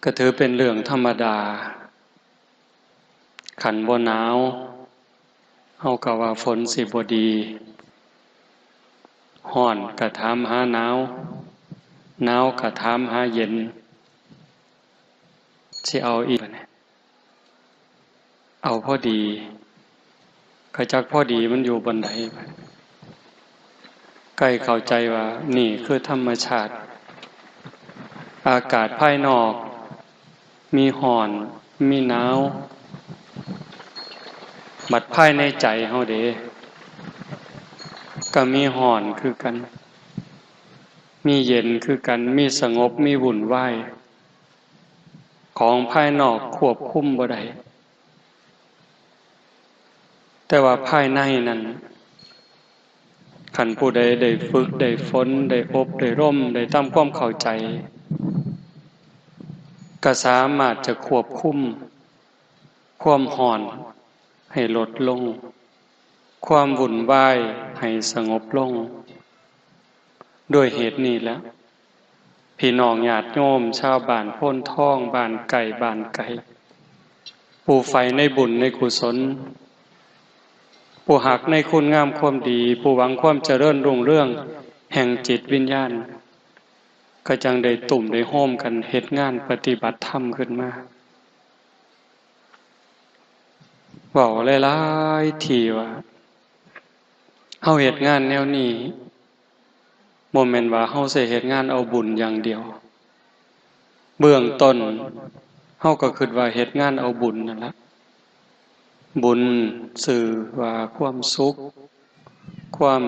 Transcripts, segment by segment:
ก็ถือเป็นเรื่องธรรมดาขันบ่หนาวเฮาก็ว่าฝนสิบ่ดีร้อนก็ถามหาหนาวหนาวก็ถามหาเย็นสิเอาอีกเอาพอดีก็จักพอดีมันอยู่บนใดใกล้เข้าใจว่านี่คือธรรมชาติอากาศภายนอกมีร้อนมีหนาวบัดภายในใจเฮาเด้ก็มีร้อนคือกันมีเย็นคือกันมีสงบมีวุ่นวายของภายนอกควบคุมบ่ได้แต่ว่าภายในนั้นคันผู้ใดได้ฝึกได้ฝนได้อบได้ร่มได้ทำความเข้าใจก็สามารถจะควบคุมความร้อนให้ลดลงความวุ่นวายให้สงบลงด้วยเหตุนี้แล้วพี่น้องญาติโยมชาวบ้านโพนทองบ้านไก่บ้านไก่ผู้ใฝ่ในบุญในกุศลผู้หักในคุณงามความดีผู้หวังความเจริญรุ่งเรืองแห่งจิตวิญญาณก็จังได้ตุ่มได้โฮมกันเฮ็ดงานปฏิบัติธรรมขึ้นมาเว้าหลายๆทีว่าเฮาเฮ็ดงานแนวนี้บ่แม่นว่าเฮาสิเฮ็ดงานเอาบุญอย่างเดียวเบื้องต้นเฮาก็คิดว่าเฮ็ดงานเอาบุญนั่นล่ะบุญสื่อว่าความสุขความ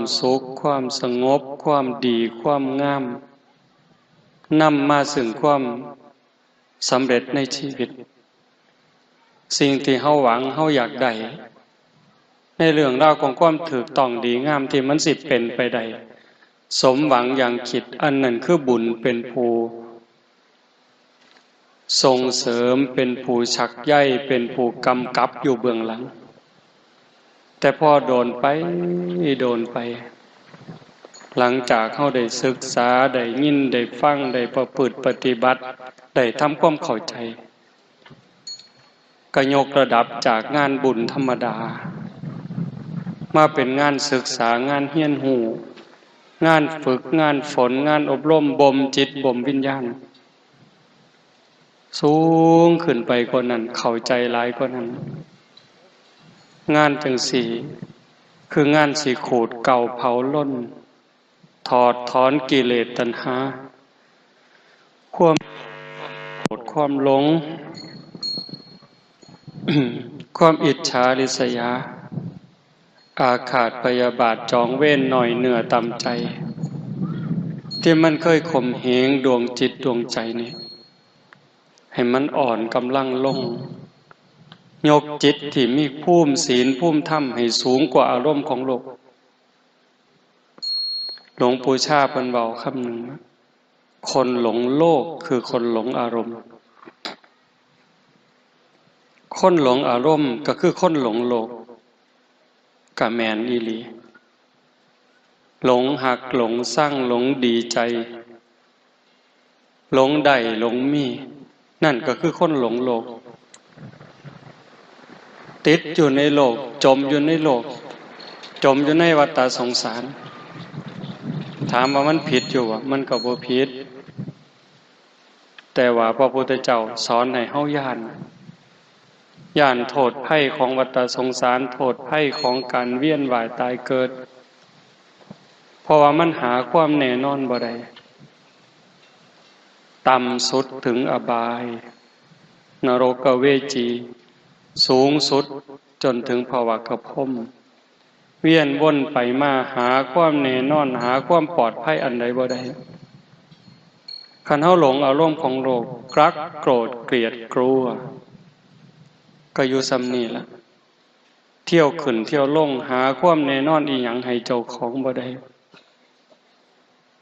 สงบความดีความงามนำมาซึ่งความสำเร็จในชีวิตสิ่งที่เฮาหวังเฮาอยากได้ในเรื่องราวของความถูกต้องดีงามที่มันสิเป็นไปได้สมหวังอย่างคิดอันนั้นคือบุญเป็นผู้ส่งเสริมเป็นผู้ชักใยเป็นผู้กำกับอยู่เบื้องหลังแต่พอโดนไปหลังจากเฮาได้ศึกษาได้ยินได้ฟังได้ประพฤติปฏิบัติได้ทำความเข้าใจก็ยกระดับจากงานบุญธรรมดามาเป็นงานศึกษางานเรียนรู้งานฝึกงานฝนงานอบรมบ่มจิตบ่มวิญญาณสูงขึ้นไปกว่านั้นเข้าใจหลายกว่านั้นงานจังสี่คืองานสิขูดเก่าเผาล้นถอดถอนกิเลสตัณหาความโกรธความหลง ความอิจฉาริษยาอาฆาตพยาบาทจองเวรหน่อยเหนือต่ำใจที่มันเคยข่มเหงดวงจิตดวงใจนี่ให้มันอ่อนกำลังลงยกจิตที่มีภูมิศีลภูมิธรรมให้สูงกว่าอารมณ์ของโลกหลวงปู่ชาเพิ่นเว้าคำหนึ่งคนหลงโลกคือคนหลงอารมณ์คนหลงอารมณ์ก็คือคนหลงโลกกะแม่นอีหลีหลงหักหลงสร้างหลงดีใจหลงได้หลงมีนั่นก็คือคนหลงโลกติดอยู่ในโลกจมอยู่ในโลกจมอยู่ในวัฏสงสารถามว่ามันผิดอยู่อ่ะมันก็บ่ผิดแต่ว่าพระพุทธเจ้าสอนให้เฮาย่านโทษภัยของวัฏสงสารโทษภัยของการเวียนว่ายตายเกิดเพราะว่ามันหาความแน่นอนบ่ได้ต่ำสุดถึงอบายนรกเวจีสูงสุดจนถึงภวกพรหมเวียนวนไปมาหาความแน่นอนหาความปลอดภัยอันใดบ่ได้คันเฮาหลงอารมณ์ของโลกรักโกรธเกลียดกลัวก็อยู่ซ้ำนี่ล่ะเที่ยวขึ้นเที่ยวลงหาความแน่นอนอีหยังให้เจ้าของบ่ได้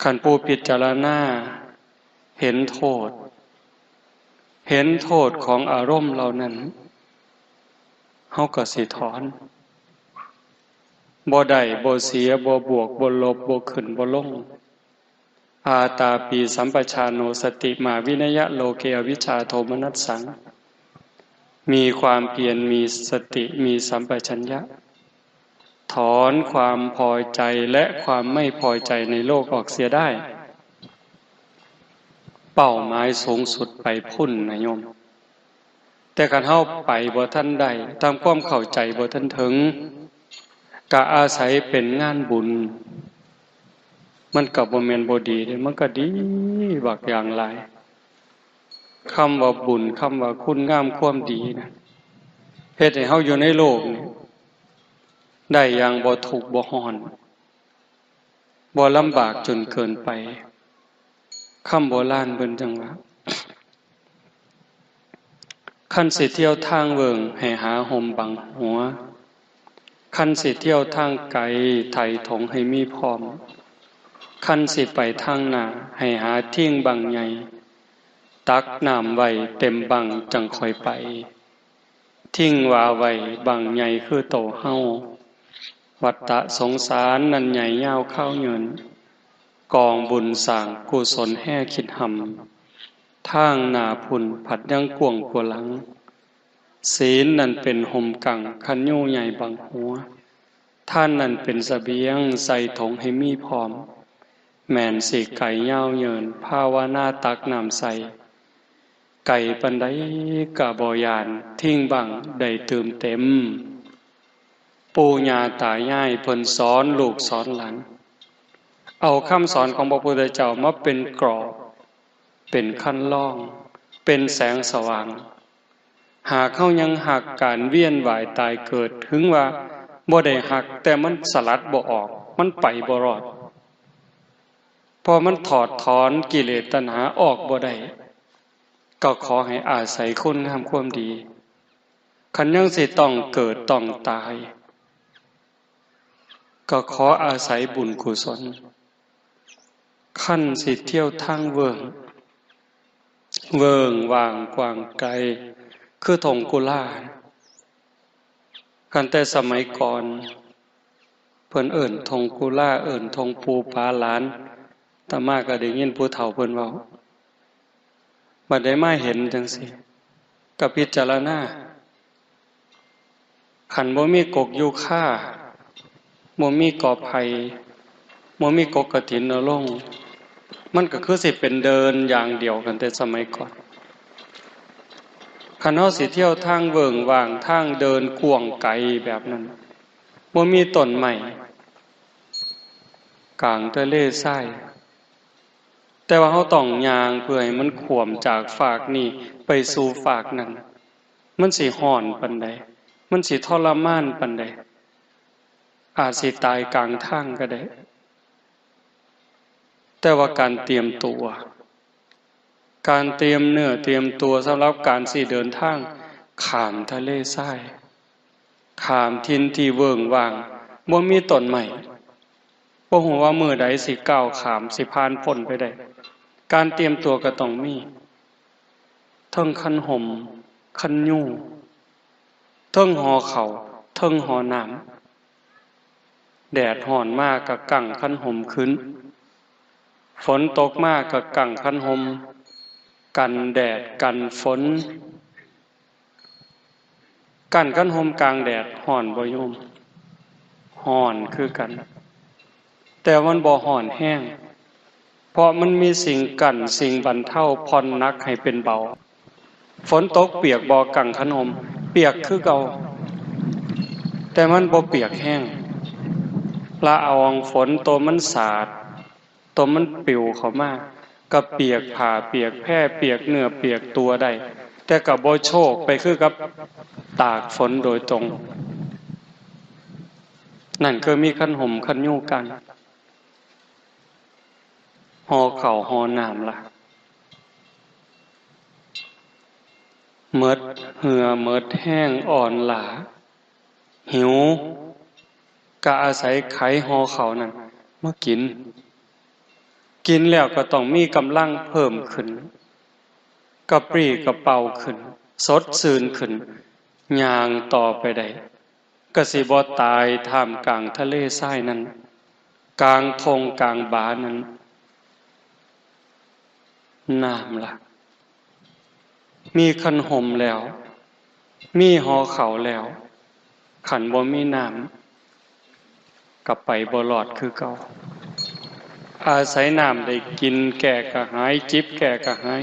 คันผู้พิจารณาเห็นโทษของอารมณ์เหล่านั้นเฮาก็สิถอนบ่ได้บ่เสียบ่บวกบ่ลบบ่ขึ้นบ่ลง อาตาปีสัมปชานโนสติมาวินยะโลเกอวิชชาโทมนัสสังมีความเพียรมีสติมีสัมปชัญญะถอนความพอใจและความไม่พอใจในโลกออกเสียได้เป้าหมายสูงสุดไปพุ่นนะโยมแต่การเฮาไปบ่ทันได้ตามความเข้าใจบ่ทันถึงก็อาศัยเป็นงานบุญมันก็บ่แม่นบ่ดีเด้มันก็ดีบักอย่างหลายคำว่าบุญคำว่าคุณงามความดีนะเฮ็ดให้เฮาอยู่ในโลกนี้ได้อย่างบ่ทุกข์บ่ร้อนบ่ลำบากจนเกินไปคำโบราณเพิ่นจังว่าคันสิเที่ยวทางเวิงให้หาห่มบังหัวคันสิเที่ยวทางไกลไถถงให้มีพร้อมคันสิไปทางหน้าให้หาทิ้งบังใหญ่ตักน้ำไว้เต็มบังจังค่อยไปทิ้งว่าไว้บังใหญ่คือโตเฮาวัฏฏะสงสารนั้นใหญ่ยาวเข้าเยินกองบุญสร้างกุศลแห่คิดหำทางหน้าพุ่นผัดยังกวงกว่าหลังศีลนั่นเป็นห่มกังคันยู่ใหญ่บังหัวท่านนั่นเป็นเสบียงใส่ถงให้มีพร้อมแม่นสิไก่ยาวเยินภาวนาตักน้ำใสไก่ปันไดกะบ่ยานทิ้งบังได้เติมเต็มปู่ย่าตายายเพิ่นสอนลูกสอนหลานเอาคำสอนของพระพุทธเจ้ามาเป็นกรอบเป็นขั้นล่องเป็นแสงสว่างหากเขายังหักการเวียนว่ายตายเกิดถึงว่าบ่ได้หักแต่มันสลัดบ่ออกมันไปบ่รอดพอมันถอดถอนกิเลสตัณหาออกบ่ได้ก็ขอให้อาศัยคุณงามความดีคันยังสิต้องเกิดต้องตายก็ขออาศัยบุญกุศลขั้นสิเที่ยวทางเวิงว่างกว้างไกลคือทงกุลากันแต่สมัยก่อนเพิ่นเอิ้นทงกุลาเอิ้นทงปูปาหลานตามาก็ได้ยินผู้เฒ่าเพิ่นเว้าบัดได้มาเห็นจังซี่ก็พิจารณาคันบ่มีกกยูคาบ่มีกอไผ่บ่มีกกกฐินนรงค์มันก็คือสิเป็นเดินอย่างเดียวกันแต่สมัยก่อนคันเฮาสิเที่ยวทางเวิงว่างทางเดินกว้างไกลแบบนั้นบ่มีต้นไม้กลางทะเลทรายแต่ว่าเฮาต้องย่างเพื่อให้มันขวมจากฝากนี้ไปสู่ฝากนั้นมันสิร้อนปานใดมันสิทรมานปานใดอาจสิตายกลางทางก็ได้แต่ว่าการเตรียมตัวการเตรียมเนื้อเตรียมตัวสำหรับการสิเดินทางข้ามทะเลทรายข้ามทินที่เวิ้งว่างบ่มีต้นไม้บ่ฮู้ว่ามื้อใดสิก้าวข้ามสิผ่านพ้นไปได้การเตรียมตัวก็ต้องมีเทิงคันห่มคันยู่เทิงห่อข้าวเทิงห่อน้ำแดดร้อนมากก็กั่งคันห่มขึ้นฝนตกมากก็กั่งคันห่มกันแดดกันฝนกันคันห่มกลางแดดร้อนบ่โยมร้อนคือกันแต่มันบ่ร้อนแห้งเพราะมันมีสิ่งกั้นสิ่งบรรเทาผ่อนหนักให้เป็นเบาฝนตกเปียกบ่กั่งคันห่มเปียกคือเก่าแต่มันบ่เปียกแห้งละอองฝนตัวมันสาดตัวมันปลิวเข้ามาก็เปียกผ้าเปียกแพร่เปียกเนื้อเปียกตัวได้แต่ก็บ่โชกไปคือกับตากฝนโดยตรงนั่นคือมีคันห่มคันยู่กันห่อข้าวห่อน้ำล่ะเมิดเหือเมิดแห้งอ่อนหลาหิวก็อาศัยไขห่อข้าวนั่นมากินแล้วก็ต้องมีกำลังเพิ่มขึ้นกระปรี้กระเป๋าขึ้นสดชื่นขึ้นย่างต่อไปได้ก็สิบ่ตายท่ามกลางทะเลทรายนั้นกลางทงกลางบานั้น น้ำล่ะมีคันห่มแล้วมีหอเขาแล้วขันบ่มีน้ำกลับไปบ่รอดคือเก่าอาศัยน้ำได้กินแก่กระหายจิบแก่กระหาย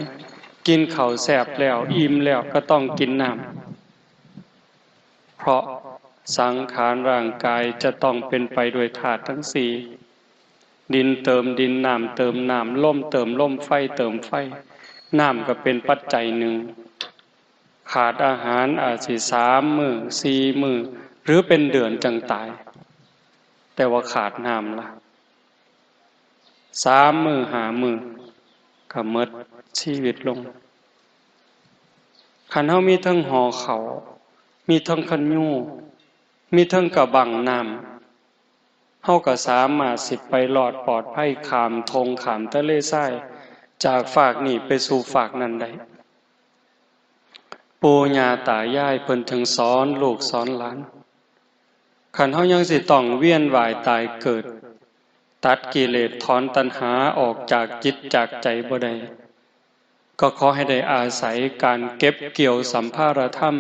กินข้าวแซ่บแล้วอิ่มแล้วก็ต้องกินน้ำเพราะสังขารร่างกายจะต้องเป็นไปด้วยธาตุทั้งสี่ดินเติมดินน้ำเติมน้ำลมเติมลมไฟเติมไฟน้ำก็เป็นปัจจัยหนึ่งขาดอาหารอาจสิ3 มื้อ4 มื้อหรือเป็นเดือนจังตายแต่ว่าขาดน้ำล่ะ3 มื้อ5 มื้อก็หมดชีวิตลงคันเฮามีทั้งหอเขามีทั้งคันยูมีทั้งกระบังน้ำเฮาก็สามารถสิไปรอดปลอดภัยข้ามทงข้ามทะเลทรายจากฝากนี้ไปสู่ฝากนั้นได้ปู่ย่าตายายเพิ่นถึงสอนลูกสอนหลานคันเฮายังสิต้องเวียนว่ายตายเกิดตัดกิเลสถอนตัณหาออกจากจิตจากใจบ่ได้ก็ขอให้ได้อาศัยการเก็บเกี่ยวสัมภารธรรม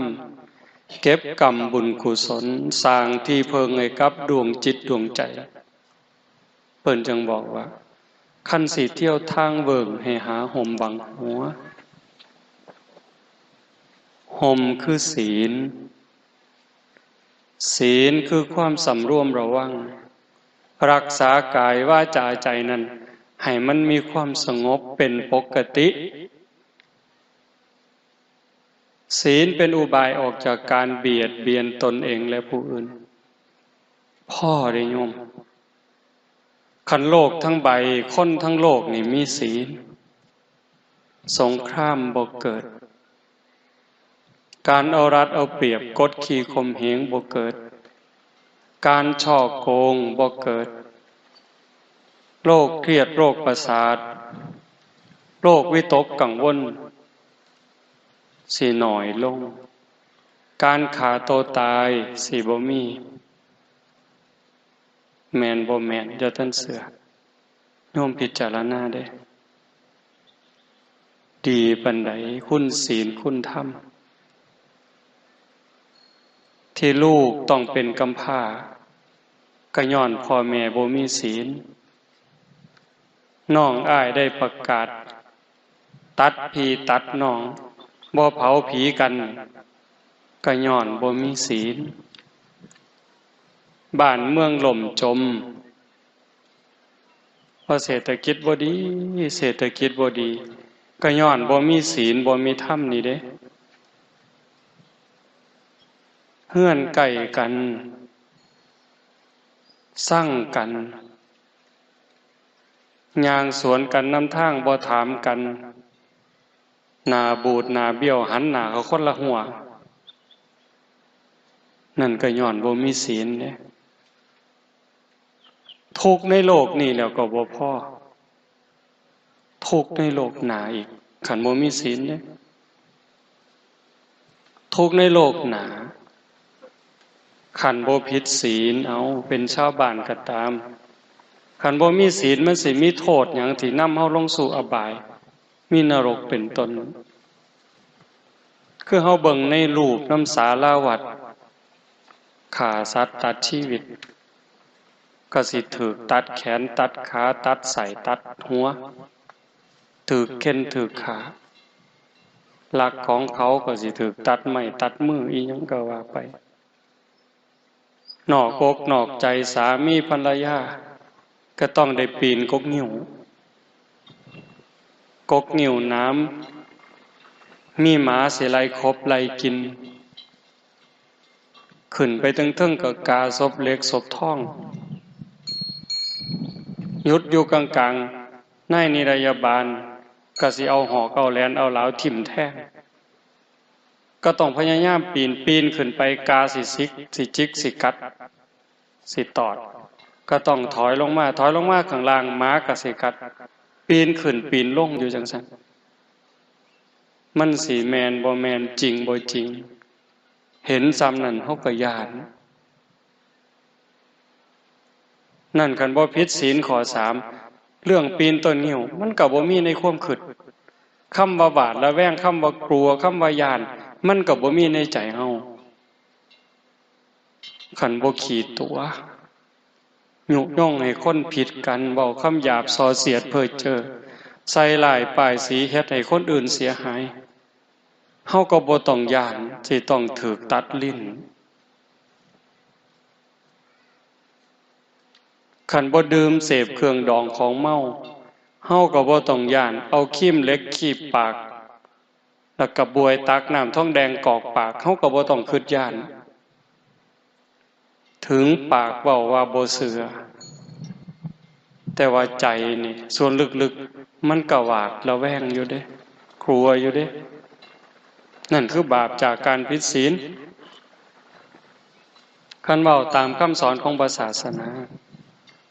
เก็บกรรมบุญกุศลสร้างที่เพิงให้กับดวงจิตดวงใจเพิ่นจึงบอกว่าคันสิเที่ยวทางเบิ่งให้หาห่มบังหัวห่มคือศีลศีลคือความสำรวมระวังรักษากายวาจาใจนั้นให้มันมีความสงบเป็นปกติศีลเป็นอุบายออกจากการเบียดเบียนตนเองและผู้อื่นพ่อได้โยมคันโลกทั้งใบคนทั้งโลกนี่มีศีลสงครามบ่เกิดการเอารัดเอาเปรียบกดขี่ข่มเหงบ่เกิดการฉ้อโกงบ่เกิดโรคเครียดโรคประสาทโรควิตกกังวลสิหน่อยลงการฆ่าตัวตายสิบ่มีแม่นบ่แม่นอย่าท่านเสือโยมพิจารณาเด้ดีปานใดคุณศีลคุณธรรมที่ลูกต้องเป็นกำพร้าก็ย้อนพ่อแม่บ่มีศีลน้องอ้ายได้ประกาศตัดพี่ตัดน้องบ่เผาผีกันก็ย้อนบ่มีศีลบ้านเมืองล่มจมเพราะเศรษฐกิจบ่ดีเศรษฐกิจบ่ดีก็ย้อนบ่มีศีลบ่มีธรรมนี่เด้เฮือนใกล้กันสั่งกันย่างสวนกันนำทางบ่ถามกันหน้าบูดหน้าเบี้ยวหันหน้าเขาคนละหัวนั่นก็ย้อนบ่มีศีลเด้ทุกข์ในโลกนี่แล้วก็บ่พอทุกข์ในโลกหน้าอีกคันบ่มีศีลเด้ทุกข์ในโลกหน้าคันบ่ผิดศีลเอาเป็นชาวบ้านก็ตามคันบ่มีศีลมันสิมีโทษหยังที่นำเฮาลงสู่อบายมีนรกเป็นต้นคือเฮาเบิ่งในรูปน้ำสาราวัดฆ่าสัตว์ตัดชีวิตก็สิถูกตัดแขนตัดขาตัดไส้ตัดหัวถูกเข็นถูกขาลักของเขาก็สิถูกตัดไม้ตัดมืออีหยังก็ว่าไปนอกอกนอกใจสามีภรรยาก็ต้องได้ปีนกกงิ้วกกงิ้วน้ำมีหมาสิไล่คบไล่กินขึ้นไปถึงๆก็กาศพเล็กศพทองหยุดอยู่กลางๆในนิรยาบาลก็สิเอาหอกเอาแหลนเอาเหลาทิ่มแทงก็ต้องพยายามปีนขึ้นไปกาสิซิกสิจิกสิกัดสิตอดก็ต้องถอยลงมาข้างล่างม้าก็สิกัดปีนขึ้นปีนลงอยู่จังซั่นมันสิแม่นบ่แม่นจริงบ่จริงเห็นซ้ำนั่นเฮาก็ย้านนั่นคันบ่ผิดศีลข้อ3เรื่องปีนต้นงิ้วมันก็บ่มีในความคิด คำว่าบาดระแวงคำว่ากลัวคำว่าย่านมันก็บ่มีในใจเฮาขันบ่ขีดตัวยุย่องให้คนผิดกันเว้าคำหยาบส่อเสียดเพ้อเจ้อใส่ร้ายป้ายสีเฮ็ดให้คนอื่นเสียหายเฮาก็บ่ต้องย่านสิต้องถูกตัดลิ้นขันบ่ดื่มเสพเครื่องดองของเมาเฮาก็บ่ต้องย่านเอาครีมเหล็กคีบปากแล้วก็บวยตักน้ำทองแดงกอกปากเฮาก็บ่ต้องคิดย่านถึงปากเว้าว่าบ่เชื่อแต่ว่าใจนี่ส่วนลึกๆมันก็หวาดระแวงอยู่เด้กลัวอยู่เด้นั่นคือบาปจากการผิดศีลคันเว้าตามคำสอนของศาสนา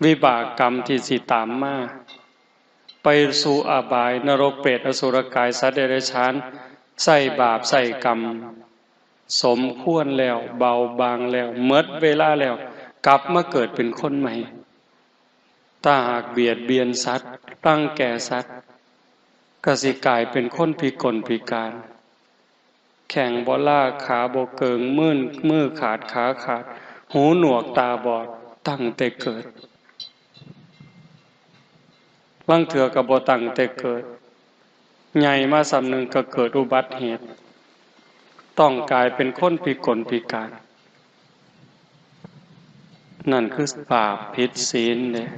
วิบากกรรมที่สิตามมาไปสู่อบายนรกเปรตอสุรกายสัตว์เดรัจฉานใส่บาปใส่กรรมสมควรแล้วเบาบางแล้วหมดเวลาแล้วกลับมาเกิดเป็นคนใหม่ถ้าหากเบียดเบียนสัตว์รังแกสัตว์ก็สิกลายเป็นคนพิกลพิการแข่งบ่ล่าขาบ่เกิงมือขาดขาขาดหูหนวกตาบอดตั้งแต่เกิดบางเถื่อก็บ่ตั้งแต่เกิดใหญ่มาสำนึงก็เกิดอุบัติเหตุต้องกลายเป็นคนพิกลพิการนั่นคือบาปผิดศีลเนี่ย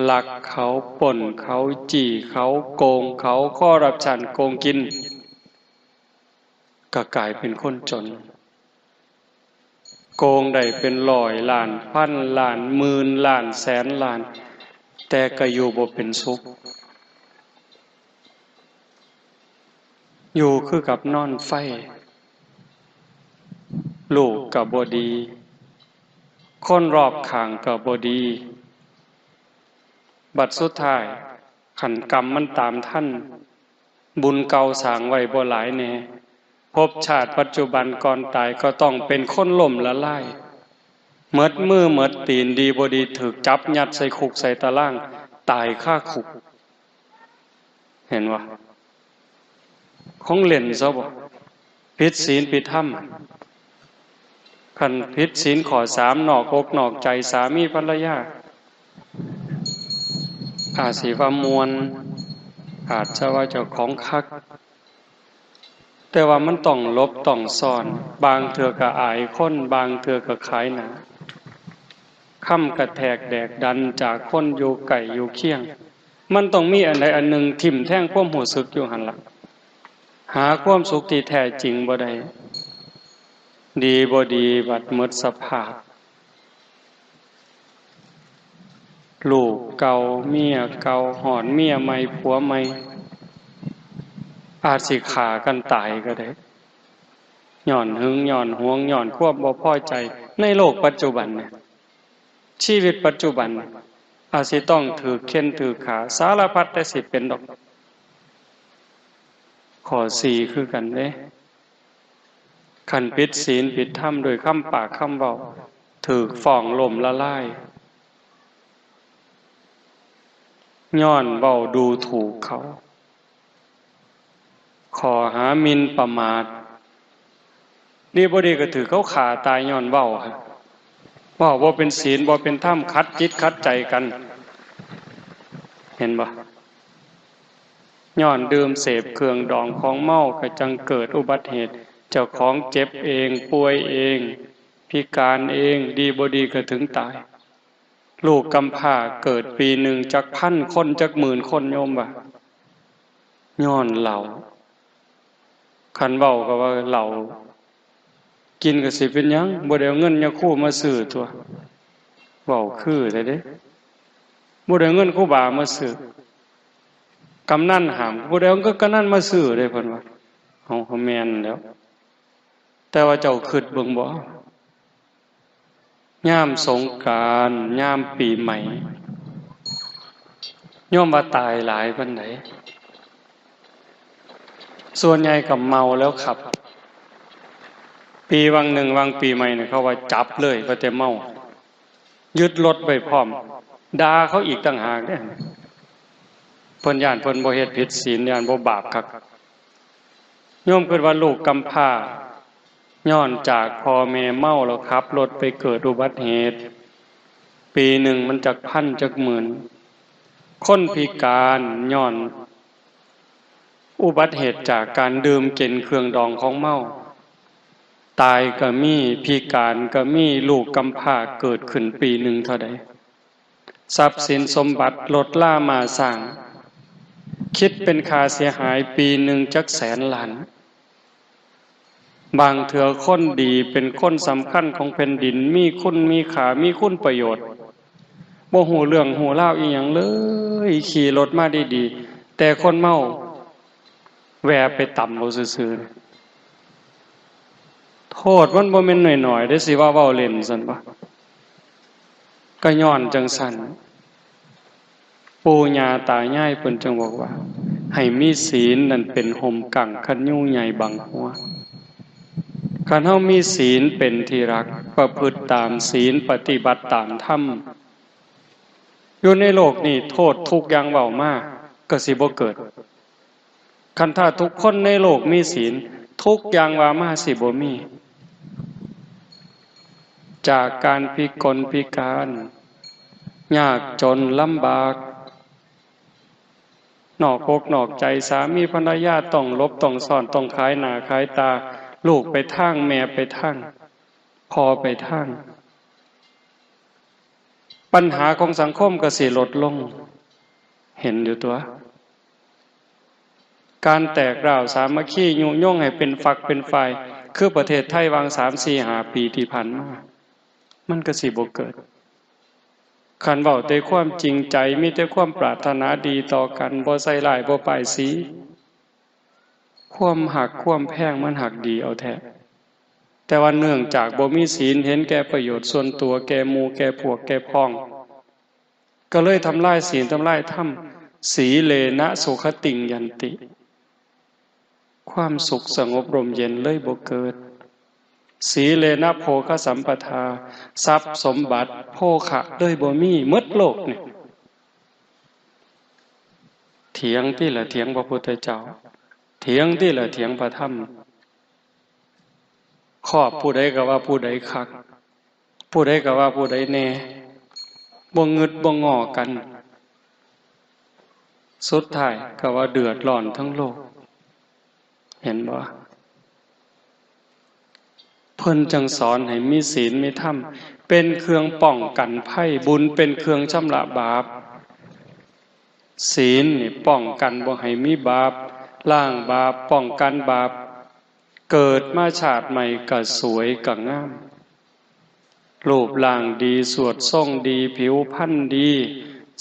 ลักเขาป่นเขาจี้เขาโกงเขาคอร์รัปชันโกงกินก็กลายเป็นคนจนโกงได้เป็นร้อยล้านพันล้านหมื่นล้านแสนล้านแต่ก็อยู่บ่เป็นสุขอยู่คือกับนอนไฟลูกก็บ่ดีคนรอบข้างก็บ่ดีบัดสุดท้ายขันกรรมมันตามท่านบุญเก่าสร้างไว้บ่หลายแน่ภพชาติปัจจุบันก่อนตายก็ต้องเป็นคนล่มละลายหมดมือหมดตีนดีบ่ดีถูกจับยัดใส่คุกใส่ตารางตายคาคุกเห็นวะของเล่นซะบ่ผิดศีลผิดธรรมคันผิดศีลข้อ3นอกอกนอกใจสามีภรรยาอาจสิว่ามวลอาจจะว่าเจ้าของคักแต่ว่ามันต้องลบต้องซ่อนบางเถื่อก็อายคนบางเถื่อก็ขายหนาค่ำกระแทกแดกดันจากคนอยู่ไก่อยู่เคียงมันต้องมีอันใดอันหนึ่งทิ่มแท่งความหูสึกอยู่หันหลังหาความสุขที่แท้จริงบ่ได้ดีบ่ดีบัดหมดสภาพลูกเก่าเมียเก่าหอนเมียใหม่ผัวใหม่อาจสิฆ่ากันตายก็ได้ย้อนหึงย้อนหวงย้อนควบบ่พอใจในโลกปัจจุบันเนี่ยชีวิตปัจจุบันอาจสิต้องถือเข็นถือขาสารพัดแต่สิเป็นดอกข้อ4คือกันเด้คันผิดศีลผิดธรรมโดยคำปากคำเว้าถูกฟ้องล่มละลายย้อนเว้าดูถูกเขาขอหาหมิ่นประมาทดีบ่ดีก็ถือเขาฆ่าตายย้อนเว้าครับว่าบ่เป็นศีลบ่เป็นธรรมขัดจิตขัดใจกันเห็นบ่ย้อนดื่มเสพเครื่องดองของเมาก็จังเกิดอุบัติเหตุเจ้าของเจ็บเองป่วยเองพิการเองดีบ่ดีก็ถึงตายลูกกำพร้าเกิดปีหนึ่งจักพันคนจักหมื่นคนโยมบ่ย้อนเหล้าคันเว้าก็ว่าเหล้ากินก็สิเป็นหยังบ่ได้เอาเงินยาคูมาซื้อตัวเว้าคือได้เด้บ่ได้เอาเงินครูบามาซื้อกำนันห้ามบ่ได้เอาเงินกำนันมาซื้อได้เพิ่นว่าเฮาแม่นแล้วแต่ว่าเจ้าคิดเบิ่งบ่ยามสงกรานต์ยามปีใหม่โยมว่าตายหลายปานใดส่วนใหญ่ก็เมาแล้วขับปีวังหนึ่งวังปีใหม่เนี่ยเขาว่าจับเลยว่าแต่เมายึดรถไปพร้อมด่าเขาอีกต่างหากเนี่ย เพิ่นย้านเพิ่นบ่เฮ็ดผิดศีลย้านบ่บาปคักโยมคิดว่าลูกกำพร้าย้อนจากพ่อแม่เมาแล้วขับรถไปเกิดอุบัติเหตุปีหนึ่งมันจักพันจักหมื่นคนพิการย้อนอุบัติเหตุจากการดื่มกินเครื่องดองของเมาตายก็มีพิการก็มีลูกกำพร้าเกิดขึ้นปีหนึ่งเท่าใดทรัพย์สินสมบัติลดล่ามาสร้างคิดเป็นค่าเสียหายปีหนึ่งจักแสนล้านบางเถื่อคนดีเป็นคนสำคัญของแผ่นดินมีคุณมีค่ามีคุณประโยชน์บ่ฮู้เรื่องฮู้ราวอีหยังเลยขี่รถมาดีๆแต่คนเมาแวะไปต่ำเอาซื่อๆโทษมันบ่แม่นน้อยๆเด้สิว่าเว้าเล่นซั่นบ่ก็ย้อนจังซั่นปู่ย่าตายายเพิ่นจึงบอกว่าให้มีศีลนั่นเป็นห่มกั่งคันยูใหญ่บังหัวคันเฮามีศีลเป็นที่รักประพฤติตามศีลปฏิบัติตามธรรมอยู่ในโลกนี้โทษทุกอย่างเว้ามาก็สิบ่เกิดคันถ้าทุกคนในโลกมีศีลทุกอย่างว่ามาสิบ่มีจากการพิกลพิการยากจนลำบากนอกอกนอกใจสามีภรรยาต้องลบต้องซ่อนต้องขายหน้าขายตาลูกไปทางแม่ไปทางพ่อไปทางปัญหาของสังคมก็สิลดลงเห็นอยู่ตัวการแตกร้าวสามัคคียุยงให้เป็นฝักเป็นฝ่ายคือประเทศไทยวาง 3-4-5 ปีที่ผ่านมามันก็สิบ่เกิดคันเว้าแต่ความจริงใจมีแต่ความปรารถนาดีต่อกันบ่ใส่ร้ายบ่ป้ายสีความหักความแพงมันหักดีเอาแท้แต่ว่าเนื่องจากบ่มีศีลเห็นแก่ประโยชน์ส่วนตัวแก่หมู่แก่พวกแก่พ้องก็เลยทำลายศีลทำลายธรรมสีเลนะสุขติงยันติความสุขสงบร่มเย็นเลยบ่เกิดสีเลนะโภคสัมปทาทรัพย์สมบัติโภคะเลยบ่มีหมดโลกนี่เถียงที่ละเถียงพระพุทธเจ้าเถียงที่ละเถียงพระธรรมครอบผู้ใดก็ว่าผู้ใดคักผู้ใดก็ว่าผู้ใดแน่บ่งึดบ่งอกันสุดท้ายก็ว่าเดือดร้อนทั้งโลกเห็นบ่เพิ่นจังสอนให้มีศีลมีธรรมเป็นเครื่องป้องกันภัยบุญเป็นเครื่องชำระบาปศีลนี่ป้องกันบ่ให้มีบาปล้างบาปป้องกันบาปเกิดมาชาติใหม่ก็สวยก็งามรูปร่างดีสวดทรงดีผิวพรรณดี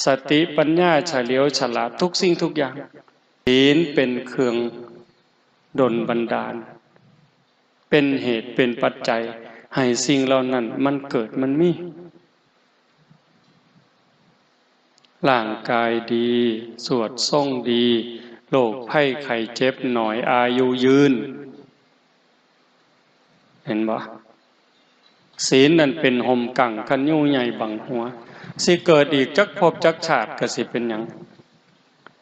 สติปัญญาเฉลียวฉลาดทุกสิ่งทุกอย่างศีลเป็นเครื่องดลบันดาลเป็นเหตุเป็นปัจจัยให้สิ่งเหล่านั้นมันเกิดมันมีร่างกายดีสวดทรงดีโรคภัยไข้เจ็บหน่อยอายุยืนเห็นบ่ศีลนั่นเป็นห่มกั่งคันยูใหญ่บังหัวสิเกิดอีกจักภพจักชาติก็สิเป็นหยัง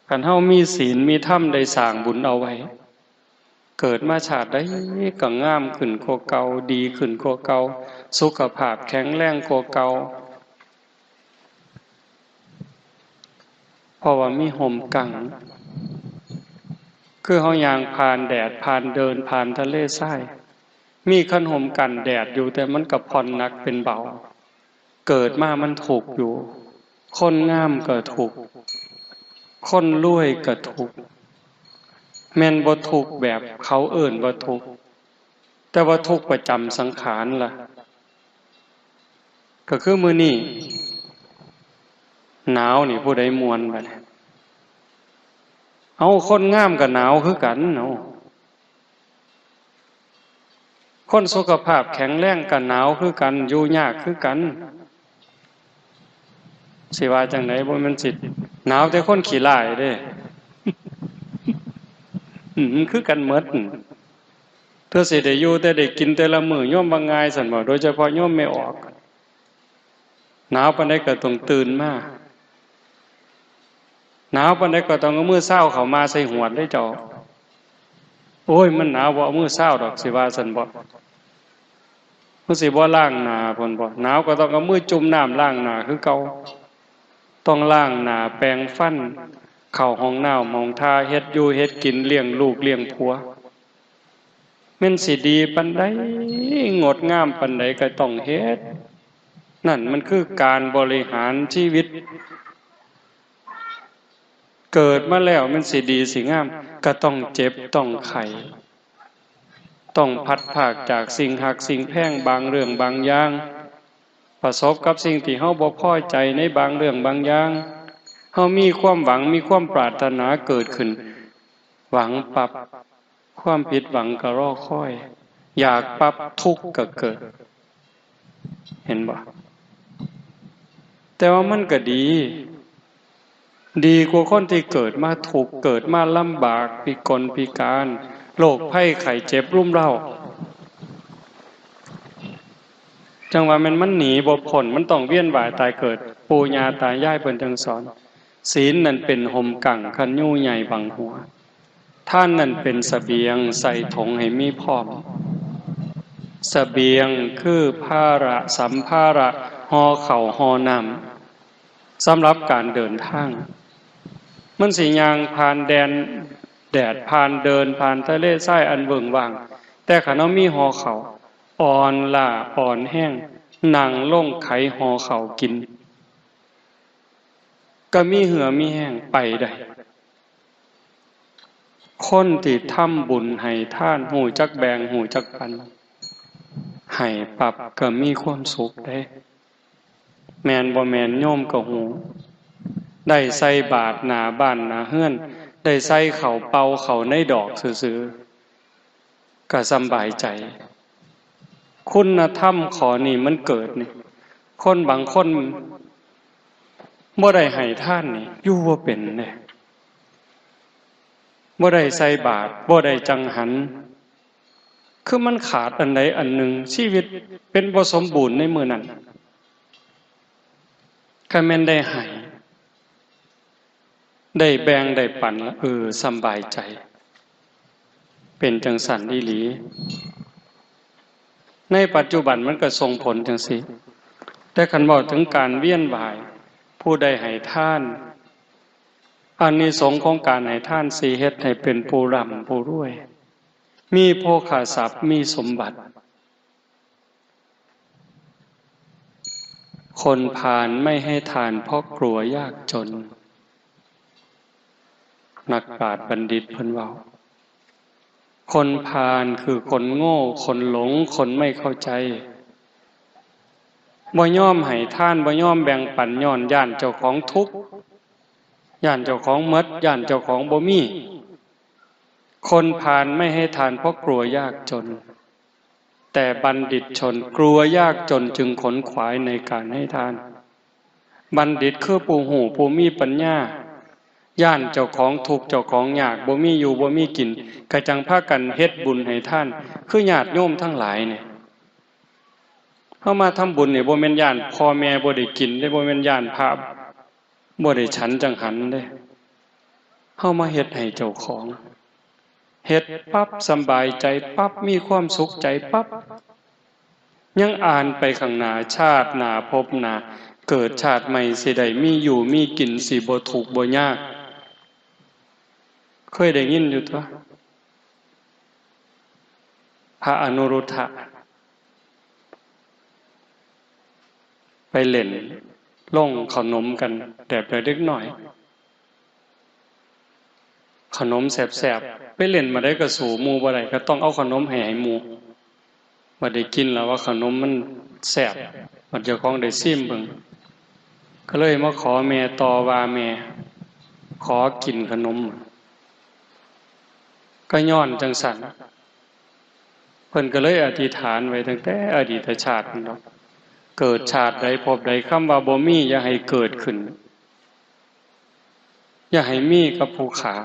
คันเฮามีศีลมีธรรมได้สร้างบุญเอาไว้เกิดมาชาติใดก็งามขึ้นกว่าเก่าดีขึ้นกว่าเก่าสุขภาพแข็งแรงกว่าเก่าเพราะว่ามีห่มกั่งคือเฮาย่างผ่านแดดผ่านเดินผ่านทะเลทรายมีคันห่มกันแดดอยู่แต่มันก็ผ่อนหนักเป็นเบาเกิดมามันถูกอยู่คนงามก็ถูกคนรวยก็ถูกแม่นบ่ทุกข์แบบเขาเอิ้นว่าทุกข์แต่ว่าทุกข์ประจำสังขารล่ะก็คือมื้อนี้หนาวนี่ผู้ใดม่วนบัดนี้เอาคนงามก็หนาวคือกันเนาะคนสุขภาพแข็งแรงก็หนาวคือกันอยู่ยากคือกันสิว่าจังได๋บ่แม่นสิหนาวแต่คนขี้ร้ายเด้คือกันหมดเธอสิได้อยู่แต่ได้กินแต่ละมื้อโยมว่าง่ายซั่นบ่โดยเฉพาะโยมไม่ออกหนาวปานใดก็ต้องตื่นมา หนาวปานใดก็ต้องเอามือเศร้าเข้ามาใส่หวดได้เจ้าโอ้ยมันหนาวบ่เอามือเศร้าดอกสิว่าซั่นบ่มันสิบ่ล้างหน้าพุ่นบ่หนาวก็ต้องเอามือจุ่มน้ำล้างหน้าคือเก่าต้องล้างหน้าแปรงฟันเข้าห้องน้ำห้องท่าเฮ็ดอยู่เฮ็ดกินเลี้ยงลูกเลี้ยงผัวแม่นสิดีปานใดงดงามปานใดก็ต้องเฮ็ดนั่นมันคือการบริหารชีวิตเกิดมาแล้วมันสิดีสิงามก็ต้องเจ็บต้องไข้ต้องพัดภาคจากสิ่งหักสิ่งแพงบางเรื่องบางอย่างประสบกับสิ่งที่เฮาบ่พอใจในบางเรื่องบางอย่างเฮามีความหวังมีความปรารถนาเกิดขึ้นหวังปรับความผิดหวังก็รอคอยอยากปรับทุกข์ก็เกิดเห็นบ่แต่ว่ามันก็ดีกว่าคนที่เกิดมาทุกข์เกิดมาลำบากพิกลพิการโรคภัยไข้เจ็บรุมเร้าจังว่ามันหนีบ่พ้นมันต้องเวียนว่ายตายเกิดปู่ย่าตายายเพิ่นจังสอนศีลนั่นเป็นห่มกั่งคันยู่ใหญ่บังหัวท่านนั่นเป็นเสบียงใส่ถุงให้มีพร้อมเสบียงคือภาระสัมภาระห่อข้าวห่อน้ำสำหรับการเดินทางมันสิย่างผ่านแดดผ่านเดินผ่านทะเลทรายอันเบิ่งว่างแต่คันเอามีห่อข้าวอ่อนล้าอ่อนแห้งนั่งลงไขห่อข้าวกินก็มีเหือมีแห้งไปได้คนที่ทำบุญให้ทานหูจักแบ่งหูจักปันให้ปรับก็มีความสุขได้แม่นบ่แม่นโยมก็หูได้ใส่บาตรหน้าบ้านหน้าเฮือนได้ใส่ข้าวเป่าข้าวในดอกซื่อๆก็สำบายใจคุณธรรมข้อนี้มันเกิดนี่คนบางคนบ่ได้ให้ทานนี่อยู่บ่เป็นเด้บ่ได้ใส่บาตรบ่ได้จังหันคือมันขาดอันใดอันหนึ่งชีวิตเป็นบ่สมบูรณ์ในมื้อนั้นก็แม่นได้ให้ได้แบ่งได้ปันแล้วสำบายใจเป็นจังสันอีหลีในปัจจุบันมันก็ส่งผลจังซี่แต่คันบอกถึงการเวียนว่ายผู้ใดให้ทานอานิสงส์ของการให้ทานสิเฮ็ดให้เป็นผู้ร่ำผู้รวยมีโภคทรัพย์มีสมบัติคนพาลไม่ให้ทานเพราะกลัวยากจนนักปราชญ์บัณฑิตเพิ่นเว้าคนพาลคือคนโง่คนหลงคนไม่เข้าใจบ่ยอมให้ทานบ่ยอมแบ่งปันย้อนย่านเจ้าของทุกข์ย่านเจ้าของหมดย่านเจ้าของบ่มีคนพาลไม่ให้ทานเพราะกลัวยากจนแต่บัณฑิตชนกลัวยากจนจึงขนขวายในการให้ทานบัณฑิตคือผู้หูผู้มีปัญญาย่านเจ้าของทุกข์เจ้าของยากบ่มีอยู่บ่มีกินก็จังพากันเฮ็ดบุญให้ท่านคือญาติโยมทั้งหลายเนี่ยเฮามาทำบุญนี่บ่แม่นย่านพ่อแม่บ่ได้กินได้บ่แม่นย่านพระบ่ได้ฉันจังหันเด้เฮามาเฮ็ดให้เจ้าของเฮ็ดปั๊บสบายใจปั๊บมีความสุขใจปั๊บยังอ่านไปข้างหน้าชาติหน้าภพหน้าเกิดชาติใหม่สิได้มีอยู่มีกินสิบ่ทุกข์บ่ยากเคยได้ยินอยู่ตัวพระอนุรุทธะไปเล่นลงขนมกันแต่เล็กหน่อยขนมแสบๆไปเล่นมาได้ก็สู่หมู่บ่ได้ก็ต้องเอาขนมให้หมู่บ่ได้กินแล้วว่าขนมมันแสบมันเจ้าของได้ซิมเบิ่งก็เลยมาขอแม่ต่อว่าแม่ขอกินขนมก็ย้อนจังสันเพิ่นก็เลยอธิษฐานไว้ตั้งแต่อดีตชาติเนาะเกิดชาติใดพบใดคำว่าบ่มีอย่าให้เกิดขึ้นอย่าให้มีกับผู้ขา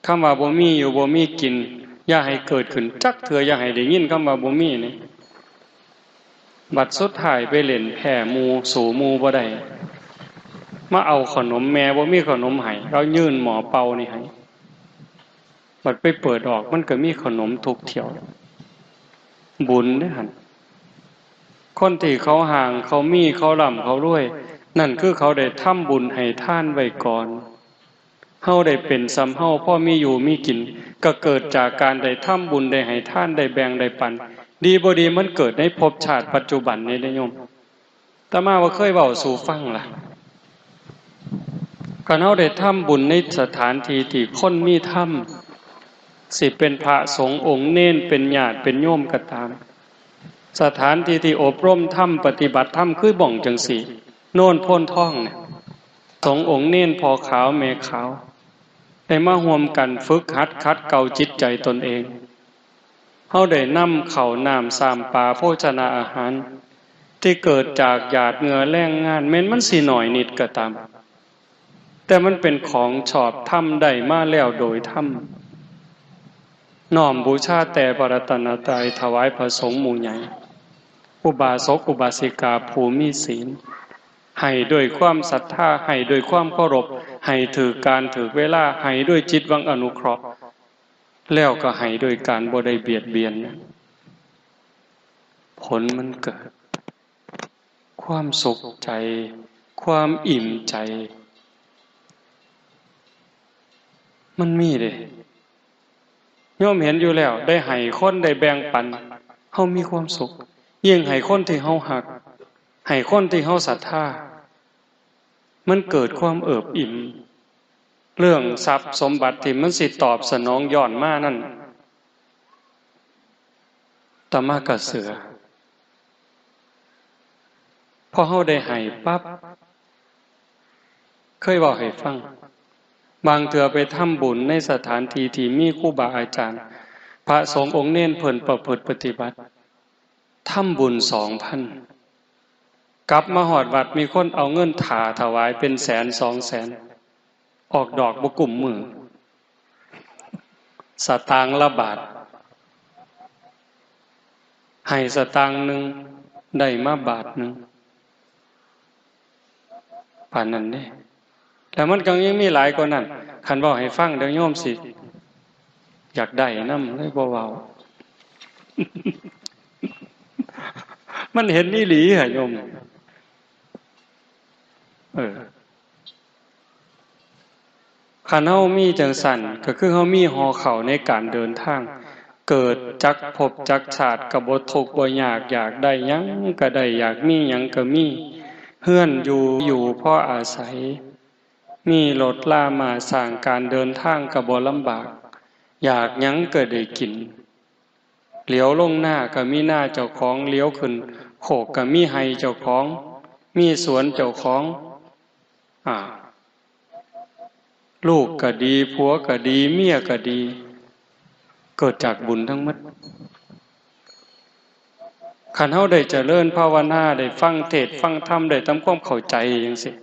คำว่าบ่มีอยู่บ่มีกินอย่าให้เกิดขึ้นจักเถื่ออย่าให้ได้ยินคำว่าบ่มีนี่บัดสุดท้ายไปเล่นแผ่หมู่สู่หมู่บ่ได้ มาเอาขนมแม่บ่มีขนมให้เรายื่นหมอเป่านี่ให้บัดไปเปิดออกมันก็มีขนมทุกเที่ยวบุญเด้อหั่นคนที่เขาห่างเขามีเขาร่ำเขารวยนั่นคือเขาได้ทำบุญให้ท่านไว้ก่อนเฮาได้เป็นสำเฮาพ่อมีอยู่มีกินก็เกิดจากการได้ทำบุญได้ให้ท่านได้แบ่งได้ปันดีบ่ดีมันเกิดในภพชาติปัจจุบันนี้ได้โยมอาตมาว่าเคยเว้าสู่ฟังล่ะก็เฮาได้ทำบุญในสถานที่ที่คนมีธรรมสิเป็นพระสงฆ์องค์เน้นเป็นญาติเป็นโยมก็ตามสถานที่ที่อบรมธรรมปฏิบัติธรรมคือบ่องจังสี่โน่นพ้นท่องเนี่ยสงฆ์องค์เน้นพอขาวแม่ขาวได้มาร่วมกันฝึกหัดคัดเกลาจิตใจตนเองเฮาได้นำข้าวน้ำสามปลาโภชนาอาหารที่เกิดจากหยาดเหงื่อแรงงานแม้นมันสิหน่อยนิดก็ตามแต่มันเป็นของชอบธรรมได้มาแล้วโดยธรรมน้อมบูชาแต่พระรัตนตรัยถวายพระสงฆ์หมู่ใหญ่อุบาสกอุบาสิกาผู้มีศีลให้ด้วยความศรัทธาให้ด้วยความเคารพให้ถือการถือเวลาให้ด้วยจิตหวังอนุเคราะห์แล้วก็ให้ด้วยการบ่ได้เบียดเบียนผลมันเกิดความสุขใจความอิ่มใจมันมีเด้โยมเห็นอยู่แล้วได้ให้คนได้แบ่งปันเฮามีความสุขยิ่งให้คนที่เฮาฮักให้คนที่เฮาศรัทธามันเกิดความเอิบอิ่มเรื่องทรัพย์สมบัติที่มันสิตอบสนองย้อนมานั่นตมากะเสือพอเฮาได้ให้ปั๊บเคยบอกให้ฟังบางเทื่อไปทำบุญในสถานที่ที่มีครูบาอาจารย์พระสงฆ์องค์เน้นเพิ่นประพฤติปฏิบัติทำบุญ 2,000 กลับมาหอดวัดมีคนเอาเงินถวายเป็น100,000 200,000ออกดอกบ่กุ่มมือสตางค์ละบาทให้สตางค์หนึ่งได้มาบาทหนึ่งป่านนั้นเด้แต่มันก็ยังมีหลายกว่านั้นคันเว้าให้ฟังเดี๋ยวโยมสิอยากได้นำเลยบ่เว้า มันเห็นอีหลีหะโยมคันเฮามีจังสั่นก็คือเฮามีหอเข้าในการเดินทางเกิดจักภพจักชาติก็บ่ทุกข์บ่ยากอยากได้หยังก็ได้อยากมีหยังก็มีเฮือนอยู่พออาศัยมีรถลามาสร้างการเดินทางก็บ่ลำบากอยากหยังก็ได้กินเหลียวลงหน้าก็มีหน้าเจ้าของเลี้ยวขึ้นโคกก็มีไห้เจ้าของมีสวนเจ้าของลูกก็ดีผัวก็ดีเมียก็ดีเกิดจากบุญทั้งหมดคันเฮาได้เจริญภาวนาได้ฟังเทศน์ฟังธรรมได้ทำความเข้าใจจังซี่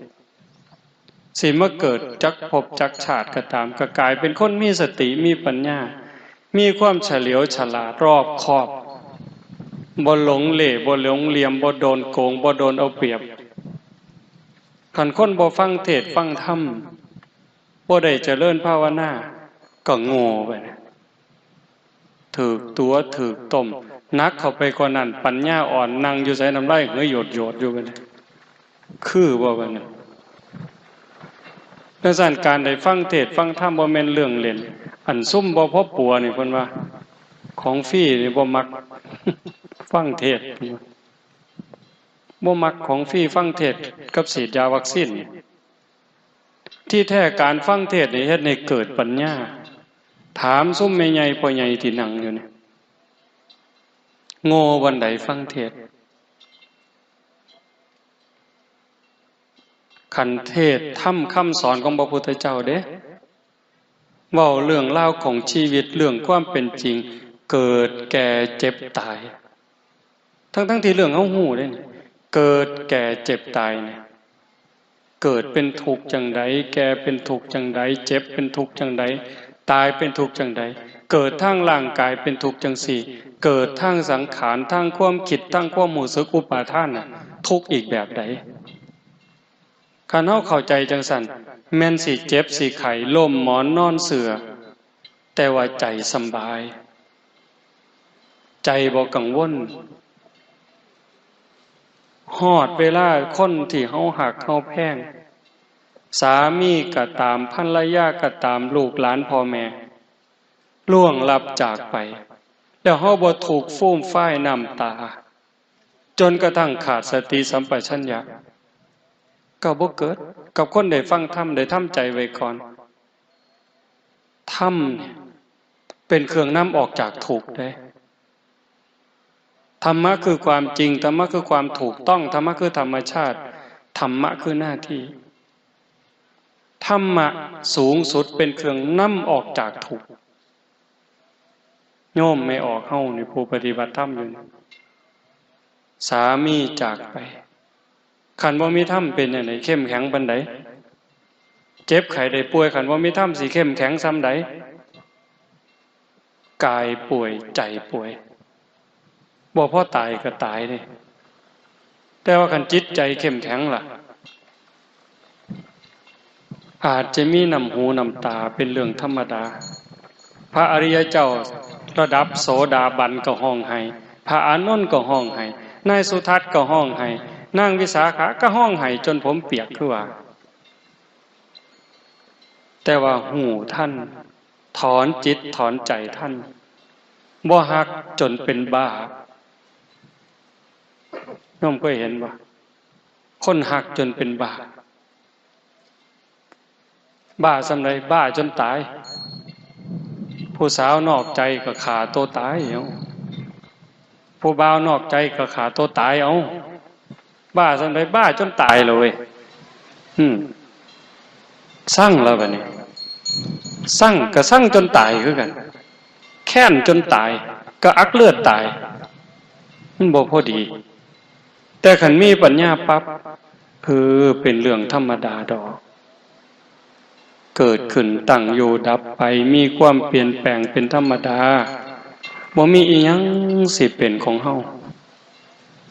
สิมาเกิดจักภพจักชาติก็ตามก็กลายเป็นคนมีสติมีปัญญามีความเฉลียวฉลาดรอบคอบบ่หลงเหล่บ่หลงเหลี่ยมบ่โดนโกงบ่โดนเอาเปรียบคันคนบ่ฟังเทศน์ฟังธรรมบ่ได้เจริญภาวนาก็โง่ไปถูกตัวถูกต้มนักเข้าไปกว่านั้นปัญญาอ่อนนั่งอยู่ใส่น้ำลายเหยโยดอยู่กันคือบ่ว่านั้นดังนั้นการได้ฟังเทศน์ฟังธรรมบ่แม่นเรื่องเล่นอันซุ่มบ่พอปัวนี่เพิ่นว่าของฟรีนี่บ่มักฟังเทศน์บ่มักของฟรีฟังเทศน์กับฉีดยาวัคซีนที่แท้การฟังเทศน์นี่เฮ็ดให้เกิดปัญญาถามซุ่มแม่ใหญ่พ่อใหญ่ที่นั่งอยู่นี่โง่วันใดฟังเทศน์ขันเทศธรรมคำสอนของพระพุทธเจ้าเด้เว้าเรื่องเล่าของชีวิตเรื่องความเป็นจริงเกิดแก่เจ็บตายทั้งที่เรื่องเฮาฮู้เด้เกิดแก่เจ็บตายเนี่ยเกิดเป็นทุกข์จังใดแก่เป็นทุกข์จังใดเจ็บเป็นทุกข์จังใดตายเป็นทุกข์จังใดเกิดทางร่างกายเป็นทุกข์จังสี่เกิดทางสังขารทางความคิดทางความรู้สึกอุปาทานน่ะทุกข์อีกแบบใด คันเฮาเข้าใจจังซั่นแม่นสิเจ็บสิไข้ล้มหมอนนอนเสื่อแต่ว่าใจสำบายใจบ่กังวลฮอดเวลาคนที่เฮาหักเฮาแพงสามีก็ตามภรรยาก็ตามลูกหลานพ่อแม่ล่วงลับจากไปแล้วเฮาบ่ถูกฟูมฟ้ายน้ำตาจนกระทั่งขาดสติสัมปชัญญะก็บ่เกิดกับคนได้ฟังธรรมได้ทำใจไว้ก่อนธรรมเนี่ยเป็นเครื่องนำออกจากทุกข์ได้ธรรมะคือความจริงธรรมะคือความถูกต้องธรรมะคือธรรมชาติธรรมะคือหน้าที่ธรรมะสูงสุดเป็นเครื่องนำออกจากทุกข์โยมไม่ออกเฮานี่ผู้ปฏิบัติธรรมอยู่สามีจากไปขันบ่มีธรรมเป็นจังได๋เข้มแข็งปานใดเจ็บไข้ได้ป่วยขันบ่มีธรรมสิเข้มแข็งส่ำใดกายป่วยใจป่วยบ่พอตายก็ตายเด้แต่ว่าคันจิตใจเข้มแข็งล่ะอาจจะมีน้ำหูน้ำตาเป็นเรื่องธรรมดาพระอริยเจ้าระดับโสดาบันก็ห้องไห้พระอานนท์ก็ห้องไห้นายสุทัศน์ก็ห้องไห้นางวิสาขาก็ห้องไห้จนผมเปียกคือว่าแต่ว่าหูท่านถอนจิตถอนใจท่านบ่ฮักจนเป็นบ้าน้อมก็เห็นว่าคนฮักจนเป็นบ้าบ้าสำไรบ้าจนตายผู้สาวนอกใจก็ฆ่าตัวตายเอาผู้บ่าวนอกใจก็ฆ่าตัวตายเอาบ้าสำไรบ้าจนตายเลยสร้างแล้วบัดนี้สร้างก็สร้างจนตายคือกันแค้นจนตายก็อักเลือดตายมันบ่พอดีแต่ขันมีปัญญาปั๊บเป็นเรื่องธรรมดาดอกเกิดขึ้นตั้งอยู่ดับไปมีความเปลี่ยนแปลงเป็นธรรมดาบ่มีอีหยังสิเป็นของเฮา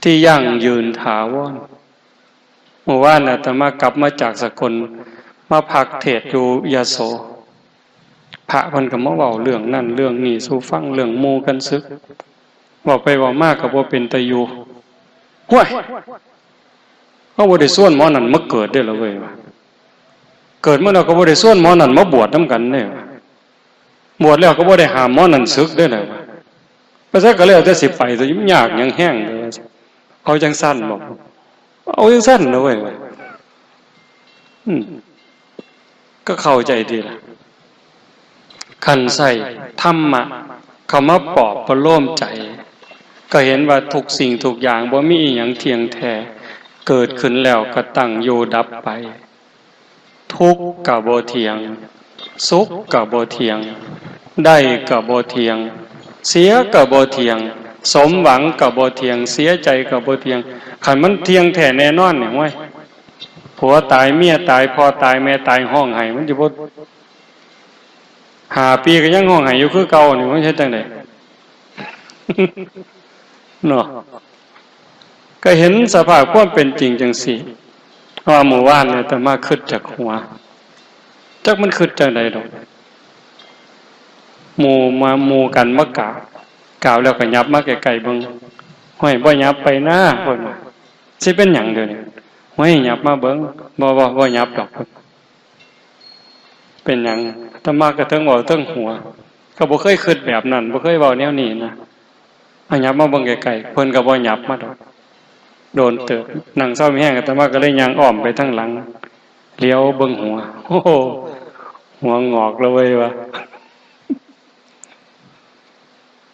ที่ยั่งยืนถาวรเมื่อวานอาตมากลับมาจากสกลมาพักเทศน์อยู่ยโสพระเพิ่นก็มาเว้าเรื่องนั่นเรื่องนี้สู่ฟังเรื่องหมู่กันซึกเว้าไปเว้ามาก็บ่เป็นตาอยู่ห้วยเฮาบ่ได้ส่วนหมอนั่นมาเกิดได้ล่ะเว้ยเกิดมาแล้วก็บ่ได้ส่วนหมอนั่นมาบวชนำกันเด้บวชแล้วก็บ่ได้ห้ามหมอนั่นศึกได้ล่ะเพราะฉะนั้นก็แล้วแต่สิไปซะยุ่งยากหยังแห้งเด้อเอาจังซั่นบ่เอาจังซั่นเด้อเว้ยก็เข้าใจดีล่ะคันใส่ธรรมะเข้ามาปลอบประโลมใจก็เห็นว่าทุกสิ่งทุกอย่างบ่มีอีหยังเที่ยงแท้เกิดขึ้นแล้วก็ตั้งอยู่ดับไปทุกข์ก็บ่เที่ยงสุขก็บ่เที่ยงได้ก็บ่เที่ยงเสียก็บ่เที่ยงสมหวังก็บ่เที่ยงเสียใจก็บ่เที่ยงคันมันเที่ยงแท้แน่นอนเนี่ยเว้ยผัวตายเมียตายพ่อตายแม่ตายห้องไห้มันสิบ่5 ปีก็ยังห้องไห้อยู่คือเก่านี่มันเฮ็ดจังได๋เนาะก็เห็นสภาพความเป็นจริงจังซี่ว่าหมู่บ้านเนี่ยแต่มาคิดจากหัวจักมันคิดจังได๋ดอกหมู่กันมากล่าวแล้วก็ยับมาไกลๆเบิ่งห้อยบ่ยับไปนะเพิ่นว่าสิเป็นหยังเด้อนี่ห้อยยับมาเบิ่งบ่ยับดอกเป็นหยังอาตมาก็ถึงเว้าถึงหัวก็บ่เคยคิดแบบนั้นบ่เคยเว้าแนวนี้นะเอายับมาเบิ่งไกลๆเพิ่นก็บ่ยับมาดอกโดนเติบนั่งเศร้ามีแห้งอาตมาก็เลยย่างอ้อมไปทางหลังเลี้ยวเบิ่งหัวโอ้โหหัวงอกเลยว่ะ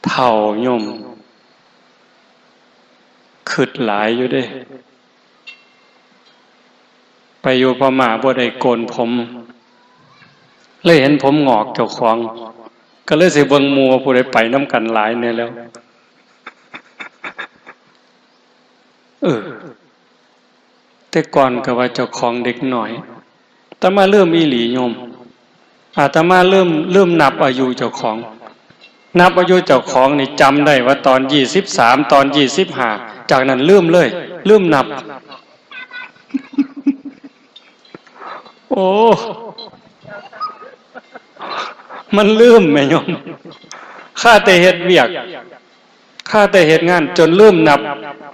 เฒ่าโยมคิดหลายอยู่เด้ไปอยู่พม่าบ่ได้โกนผมเลยเห็นผมงอกเจ้าของก็เลยสิเบิ่งหมู่ว่าผู้ใดไปนำกันหลายแน่แล้วแต่ก่อนก็ว่าเจ้าของเด็กหน่อยแต่มาเริ่มอีหลีโยมอาตมาเริ่มนับอายุเจ้าของนับอายุเจ้าของนี่จำได้ว่าตอน23ตอน25จากนั้นลืมเลยลืมนับ โอ้มันลืมแม่โยมข้าแต่เฮ็ดเวียกข้าแต่เฮ็ดงานจนลืมนับ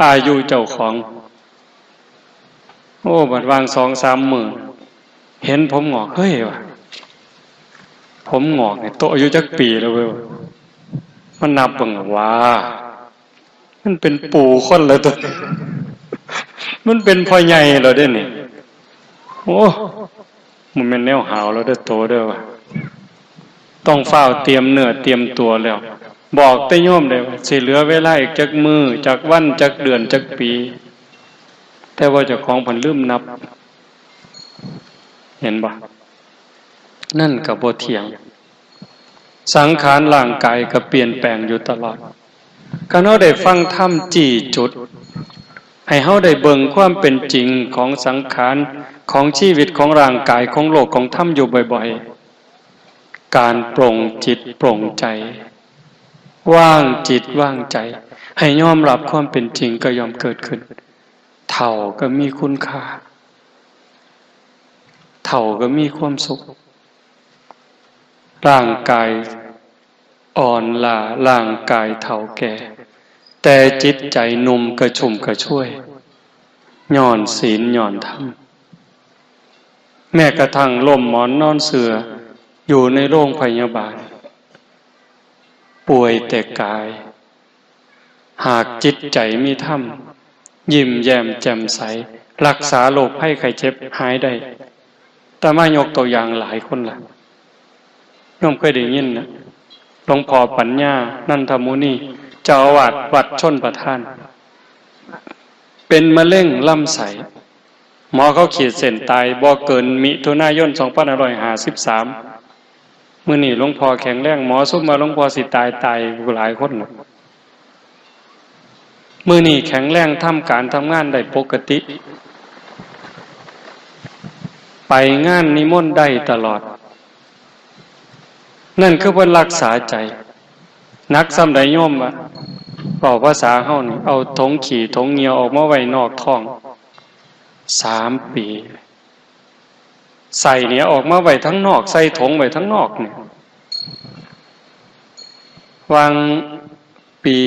อายุเจ้าของโอ้บัดวาง2-3 มื้อเห็นผมงอกเฮ้ยว่ะผมงอกเนี่ยโตอายุจักปีแล้วเว้ยมันนับเบิ่งว่ามันเป็นปู่คนแล้วตัวมันเป็นพ่อใหญ่แล้วเด้นี่โอ้มันเป็นแนวหาวแล้วเด้อโตเด้อว่ะต้องเฝ้าเตรียมเนื้อเตรียมตัวแล้วบอกแต่โยมได้ว่าสิเหลือเวลาอีกจักมื้อจักวันจักเดือนจักปีแต่ว่าเจ้าของเพิ่นลืมนับเห็นบ่นั่นก็บ่เที่ยงสังขารร่างกายก็เปลี่ยนแปลงอยู่ตลอดการเฮาได้ฟังธรรมจี้จุดให้เฮาได้เบิ่งความเป็นจริงของสังขารของชีวิตของร่างกายของโลกของธรรมอยู่บ่อยๆการปรงจิตปรงใจว่างจิตว่างใจให้ยอมรับความเป็นจริงก็ยอมเกิดขึ้นเฒ่าก็มีคุณค่าเฒ่าก็มีความสุขร่างกายอ่อนล้าร่างกายเฒ่าแก่แต่จิตใจหนุ่มกระชุ่มกระชวยย้อนศีลย้อนธรรมแม้กระทั่งล่มหมอนนอนเสื่ออยู่ในโรงพยาบาลป่วยแต่กายหากจิตใจมีธรรมยิ้มแย้มแจ่มใสรักษาโรคภัยไข้เจ็บหายได้แต่มายกตัวอย่างหลายคนล่ะโยมเคยได้ยินนะหลวงพ่อปัญญานันทมุนีเจ้าอาวาสวัดชลประทานเป็นมะเร็งลำไส้หมอเขาขีดเส้นตายบ่เกินมิถุนายน2553มื้อนี้หลวงพ่อแข็งแรงหมอซุ่มมาหลวงพ่อสิตายหลายคนมื้อนี้แข็งแรงทำการทำงานได้ปกติไปงานนิมนต์ได้ตลอดนั่นคือเพิ่นรักษาใจนักซ้ำใดโยมว่าบอกภาษาเฮานี่เอาถงขี้ถงเหงียวออกมาไว้นอกท้อง3 ปีใส่เนี่ยออกมาไว้ทั้งนอกใส่ถงไว้ทั้งนอกเนี่ยวางปี56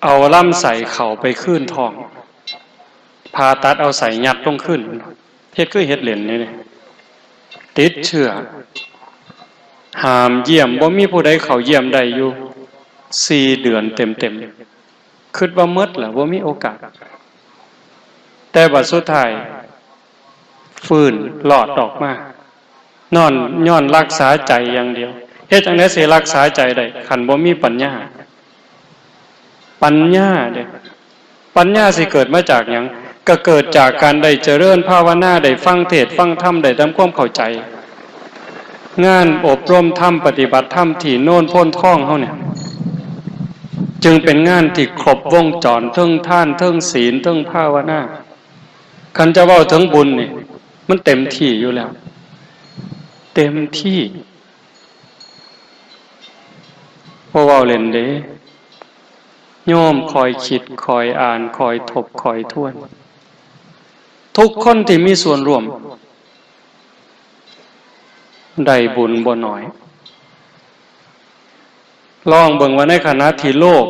เอาลำไส้เข้าไปคืนท้องผ่าตัดเอาใส่ยัดลงขึ้นเฮ็ดคือเฮ็ดเหรียญนี่ติดเชื้อห้ามเยี่ยมบ่มีผู้ใดเข้าเยี่ยมได้อยู่4 เดือนเต็มๆคิดว่าหมดล่ะบ่มีโอกาสแต่บัดสุดท้ายฟื้นหลอดออกมานอนย้อนรักษาใจอย่างเดียวเฮ็ดจังได๋สิรักษาใจได้คันบ่มีปัญญาเด้ปัญญาสิเกิดมาจากหยังก็เกิดจากการได้เจริญภาวนาได้ฟังเทศน์ฟังธรรมได้ทำความเข้าใจงานอบรมธรรมปฏิบัติธรรมที่โน่นพ้นท่องเฮาเนี่ยจึงเป็นงานที่ครบวงจรทั้งทานทั้งศีลทั้งภาวนาคันจะเว้าถึงบุญนี่มันเต็มที่อยู่แล้วเต็มที่บ่เว้าเล่นเด้โยมคอยคิดคอยอ่านคอยทบคอยทวนทุกคนที่มีส่วนร่วมได้บุญบ่น้อยลองเบิ่งว่าในขณะที่โลก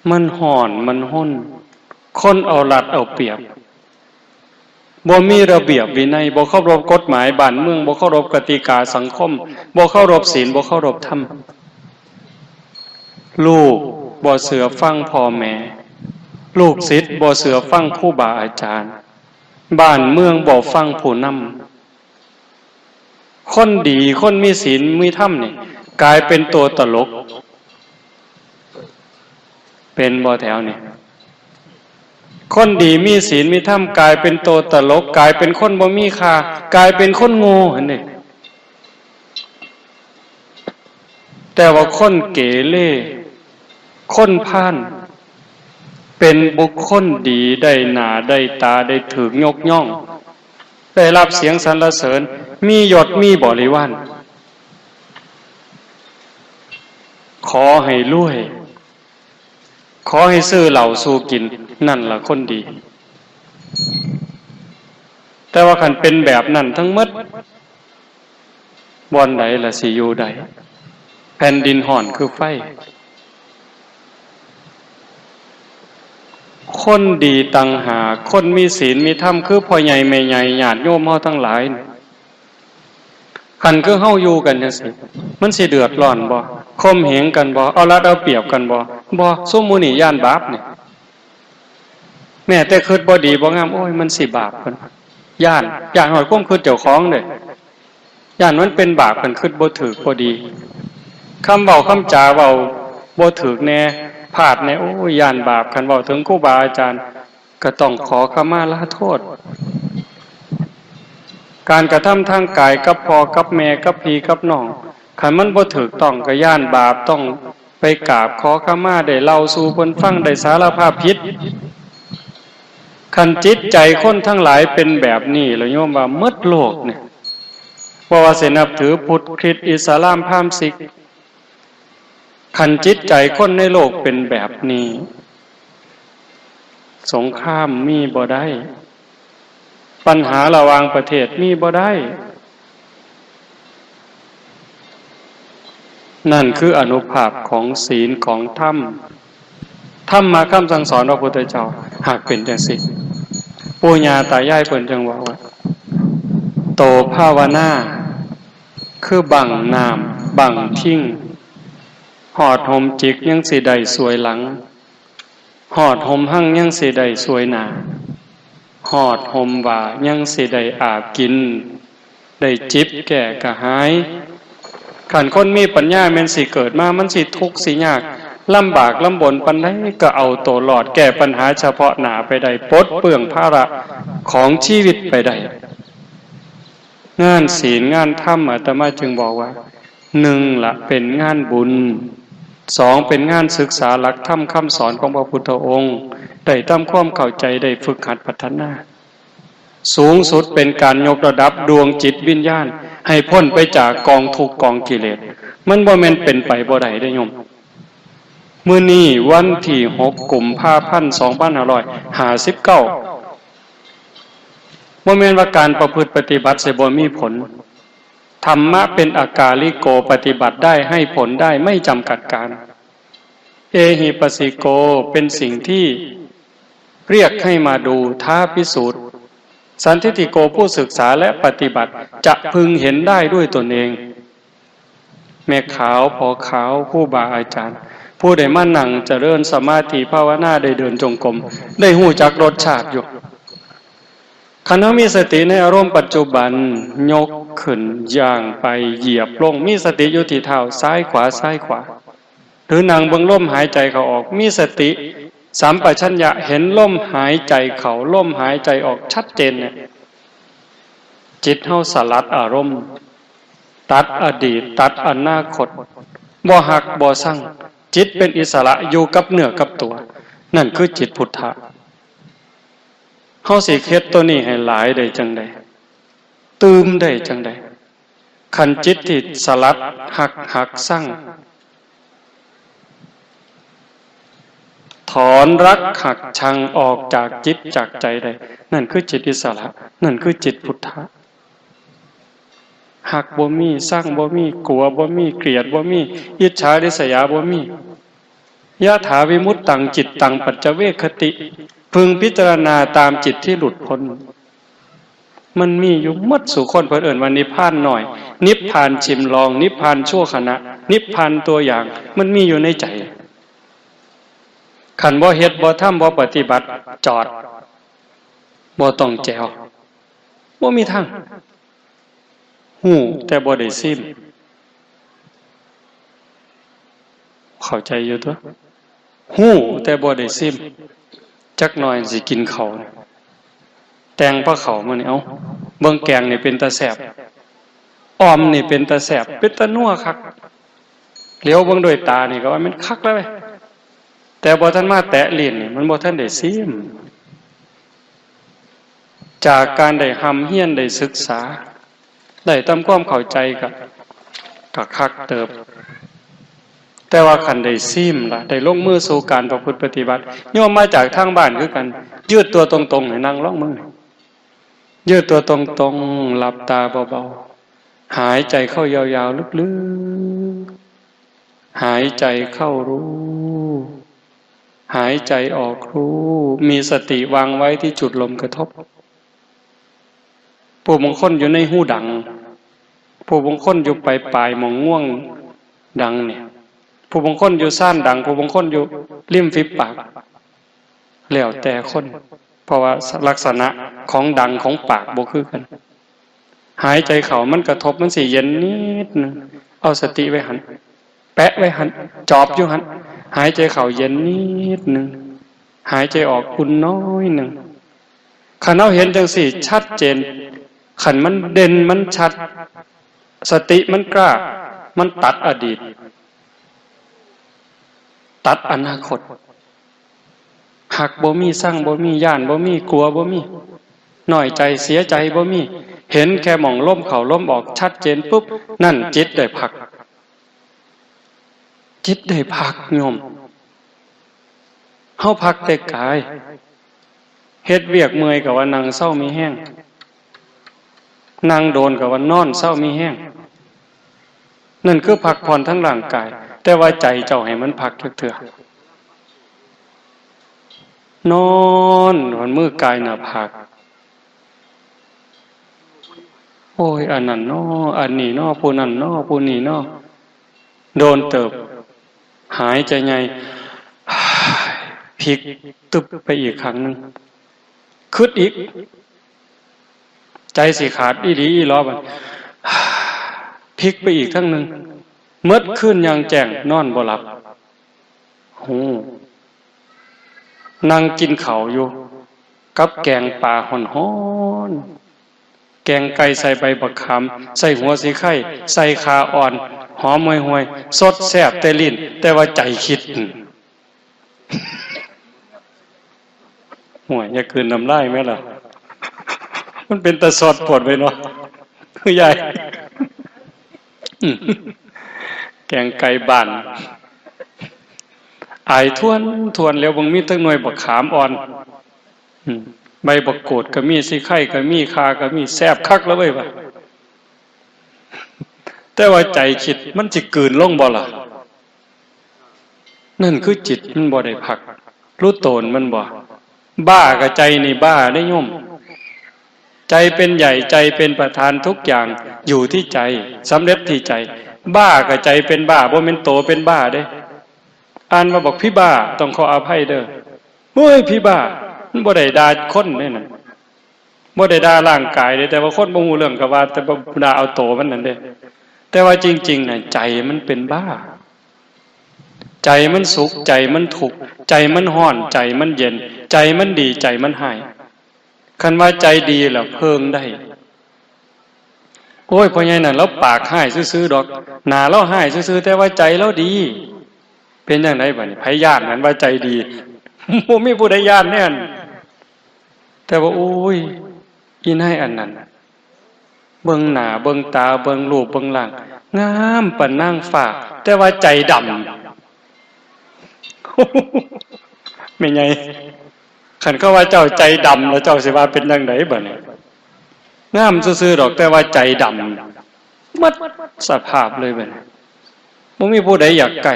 มันห่อนมันห้นคนเอารัดเอาเปรียบบ่มีระเบียบวินัยบ่เคารพกฎหมายบ้านเมืองบ่เคารพกติกาสังคมบ่เคารพศีลบ่เคารพธรรมลูกบ่เสือฟังพ่อแม่ลูกศิษย์บ่เสือฟังครูบาอาจารย์บ้านเมืองบ่ฟังผู้นำคนดีคนมีศีลมีธรรมนี่กลายเป็นตัวตลกเป็นบ่แถวนี่คนดีมีศีลมีธรรมกลายเป็นตัวตลกกลายเป็นคนบ่มีค่ากลายเป็นคนโง่หั่นนี่แต่ว่าคนเกเรคนพาลเป็นบุคคลดีได้หน้าได้ตาได้ถูกยกย่องได้รับเสียงสรรเสริญมียศมีบริวารขอให้รวย ขอให้ซื้อเหล้าสู่กินนั่นล่ะคนดีแต่ว่าคันเป็นแบบนั้นทั้งหมดบ่อนใดล่ะสิอยู่ใดแผ่นดินห่อนคือไฟคนดีต่างหากคนมีศีลมีธรรมคือพ่อใหญ่แม่ใหญ่ญาติโยมเฮาทั้งหลายคันคือเฮาอยู่กันจังซี่มันสิเดือดร้อนบ่ข่มเหงกันบ่เอารัดเอาเปรียบกันบ่ซุมหมู่นี่ย่านบาปนี่แม้แต่คิดบ่ดีบ่งามโอ้ยมันสิบาปเพิ่นย่านฮอดความคิดเจ้าของเด้ย่านมันเป็นบาปเพิ่นคิดบ่ถูกบ่ดีคำเว้าคำจาเว้าบ่ถูกแน่พลาดแน่โอ้ยย่านบาปคันเว้าถึงครูบาอาจารย์ก็ต้องขอขมาลาโทษการกระทำทางกายกับพ่อกับแม่กับพี่กับน้องคันมันบ่ถูกต้องก็ย่านบาปต้องไปกราบขอขมาได้เล่าสู่เพิ่นฟังได้สารภาพผิดคันจิตใจคนทั้งหลายเป็นแบบนี้แล้วโยมว่าหมดโลกเนี่ยว่าสินับถือพุทธคริสต์อิสลามพราหมณ์ซิกคันจิตใจคนในโลกเป็นแบบนี้สงครามมีบ่ได้ปัญหาระหว่างประเทศมีบ่ได้นั่นคืออานุภาพของศีลของธรรมธรรมะคำสั่งสอนพระพุทธเจ้าหากเป็นจังซี่ปู่ย่าตายายเพิ่นจังว่าโตภาวนาคือบังน้ำบังทิ้งหอดห่มจิกยังสิได้สวยหลังหอดห่มหั่งยังสิได้สวยหน้าหอดห่มว่ายังสิได้อาบกินได้จิบแก่กระหายขันคนมีปัญญาแม่นสิเกิดมามันสิทุกข์สิยากลำบากลำบนปานใดก็เอาตัวรอดแก้ปัญหาเฉพาะหน้าไปได้ปลดเปลื้องภาระของชีวิตไปได้งานศีลงานธรรมอาตมาจึงบอกว่า1ละเป็นงานบุญ2เป็นงานศึกษาหลักธรรมคำสอนของพระพุทธองค์ได้ทำความเข้าใจได้ฝึกหัดพัฒนาสูงสุดเป็นการยกระดับดวงจิตวิญญาณให้พ้นไปจากกองทุกข์กองกิเลสมันบ่แม่นเป็นไปบ่ได้เด้อโยมมื้อนี้วันที่6 กุมภาพันธ์ 2559บ่แม่นว่าการประพฤติปฏิบัติสิบ่มีผลธรรมะเป็นอากาลิโกปฏิบัติได้ให้ผลได้ไม่จำกัดการเอหิปัสสิโกเป็นสิ่งที่เรียกให้มาดูท้าพิสูจน์สันทิฏฐิโกผู้ศึกษาและปฏิบัติจะพึงเห็นได้ด้วยตนเองแม่ขาวพอขาวผู้บาอาจารย์ผู้ได้มานั่งเจริญสมาธิภาวนาได้เดินจงกรมได้หู้จักรสชาติอยู่คันเฮามีสติในอารมณ์ปัจจุบันยกขึ้นย่างไปเหยียบลงมีสติอยู่ที่เท้าซ้ายขวาซ้ายขวาหรือนั่งเบิ่งลมหายใจเข้าออกมีสติสัมปชัญญะเห็นลมหายใจเข้าลมหายใจออกชัดเจนเนี่ยจิตเฮาสลัดอารมณ์ตัดอดีตตัดอนาคตบ่หักบ่สั่งจิตเป็นอิสระอยู่กับเนื้อกับตัวนั่นคือจิตพุทธะเฮาสิเฮ็ดตัวนี้ให้หลายได้จังได๋ตื่มได้จังได๋คันจิตที่สลัดหักสั่งถอนรักหักชังออกจากจิตจากใจได้นั่นคือจิตอิสระนั่นคือจิตพุทธะหักบ่มีสร้างบ่มีกลัวบ่มีเกลียดบ่มีอิจฉาริษยาบ่มียะถาวิมุตตังจิตตังปัจจเวคติพึงพิจารณาตามจิตที่หลุดพ้นมันมีอยู่หมดสู่คนเพิ่นเอิ้นว่านิพพานหน่อยนิพพานชิมลองนิพพานชั่วขณะนิพพานตัวอย่างมันมีอยู่ในใจขันบ่เฮ็ดบ่ทำบ่ปฏิบัติจอดบ่ต้องแจวบ่มีทางฮู้แต่บ่ได้ซิมเข้าใจอยู่ตัวฮู้แต่บ่ได้ซิมจักหน่อยสิกินข้าวแตงปลาข้าวมื้อนี้เอ้าเบิ่งแกงนี่เป็นตาแซ่บอ้อมนี่เป็นตาแซ่บเป็นตานัวคักเหลียวเบิ่งด้วยตานี่ก็ว่ามันคักแล้วเว้ยแต่บ่ทันมาแตะลิ้นนี่มันบ่ทันได้ซิมจากการได้หำเฮียนได้ศึกษาได้ทำความเข้าใจกับคักเติบ แต่ว่าคันได้ซิมล่ะได้ลงมือสู่การประพฤติปฏิบัติโยมมาจากทางบ้านคือกันยืดตัวตรงๆให้นั่งร้องมือยืดตัวตรงๆหลับตาเบาๆหายใจเข้ายาวๆลึกๆหายใจเข้ารู้หายใจออกรู้มีสติวางไว้ที่จุดลมกระทบผู้บางคนอยู่ในหูดังผู้บางคนอยู่ปลายมองง่วงดังเนี่ยผู้บางคนอยู่ซ่านดังผู้บางคนอยู่ริมฝีปากแล้วแต่คนเพราะว่าลักษณะของดังของปากบ่คือกันหายใจเข้ามันกระทบมันสิเย็นนิดนึงเอาสติไว้หันแปะไว้หันจอบอยู่หันหายใจเข้าเย็นนิดนึงหายใจออกอุ่นน้อยนึงคันเอาเห็นจังสี่ชัดเจนขันมันเด่นมันชัดสติมันกล้ามันตัดอดีตตัดอนาคตหักบ่มีสร้างบ่มีย่านบ่มีกลัวบ่มีน้อยใจเสียใจบ่มีเห็นแค่หม่องล้มเข่าล้มออกชัดเจนปุ๊บนั่นจิตได้พักจิตได้พักโยมเฮาพักแต่กายเฮ็ดเวียกเมื่อยกับว่านั่งเศร้ามีแห้งนั่งโดนกับว่านอนเศร้ามีแห้งนั่นคือพักผ่อนทั้งร่างกายแต่ว่าใจเจ้าให้มันพักเถื่อนอนวันมือกายหน้าผากโอ้ยอันนั้นน้ออันนี้น้อผู้นั้นน้อผู้นี้น้อโดนเติบหายใจไงพลิกตึบไปอีกครั้งนึงคึดอีกใจสิขาดอีหลีอีหลอบัดพลิกไปอีกทั้งนึงมืดขึ้นยังแจ้งนอนบ่หลับโหนั่งกินข้าวอยู่กับแกงปลาฮ้อนๆแกงไก่ใส่ใบบักขามใส่หัวสีไข่ใส่ขาอ่อนหอมห่วยๆสดแซ่บแต่ลิ้นแต่ว่าใจคิดห่วยอย่าคืนน้ำลายแม่ล่ะมันเป็นตะสดปวดไปเนาะคือใหญ่แกงไก่บ้านอายทวนแล้วบางมีทั้งหน่วยบักขามอ่อนใบบักโกดก็มีสิไข่ก็มีคาก็มีแซ่บคักแล้วเว้ยว่ะแต่ว่าใจคิดมันสิกลืนลงบ่ล่ะนั่นคือจิตมันบ่ได้พักรู้โตนมันบ่บ้ากับใจนี่บ้าได้โยมใจเป็นใหญ่ใจเป็นประธานทุกอย่างอยู่ที่ใจสำเร็จที่ใจบ้ากับใจเป็นบ้าบ่แม่นโตเป็นบ้าเด้อ่านมาบอกพี่บ้าต้องขออภัยเด้อเฮ้ยพี่บ้ามันบ่ได้ด่าคนเด้นั่นบ่ได้ด่าร่างกายเด้แต่ว่าคนบ่ฮู้เรื่องก็ว่าแต่บ่ด่าเอาโตมันนั่นเด้แต่ว่าจริงๆน่ะใจมันเป็นบ้าใจมันสุขใจมันทุกข์ใจมันร้อนใจมันเย็นใจมันดีใจมันหายคันว่าใจดีแล้วเพิ่งได้โอ้ยพ่อใหญ่นั่นเราปากให้ซื่อๆดอกหน้าเราให้ซื่อๆแต่ว่าใจเราดีเป็นจังไดบัดนี้ไผญาตินั้นว่าใจดีบ่มีผู้ใดญาติแน่นแต่ว่าโอ้ยอีนายอันนั้นเบิ่งหน้าเบิ่งตาเบิ่งรูปเบิ่งร่างงามปานนางฟ้าแต่ว่าใจดำแม่ใหญ่คันเขาว่าเจ้าใจดำแล้วเจ้าสิว่าเป็นจังไดบัดนี้งามซื่อๆดอกแต่ว่าใจดำหมดสภาพเลยบัดนี้บ่มีผู้ใดอยากใกล้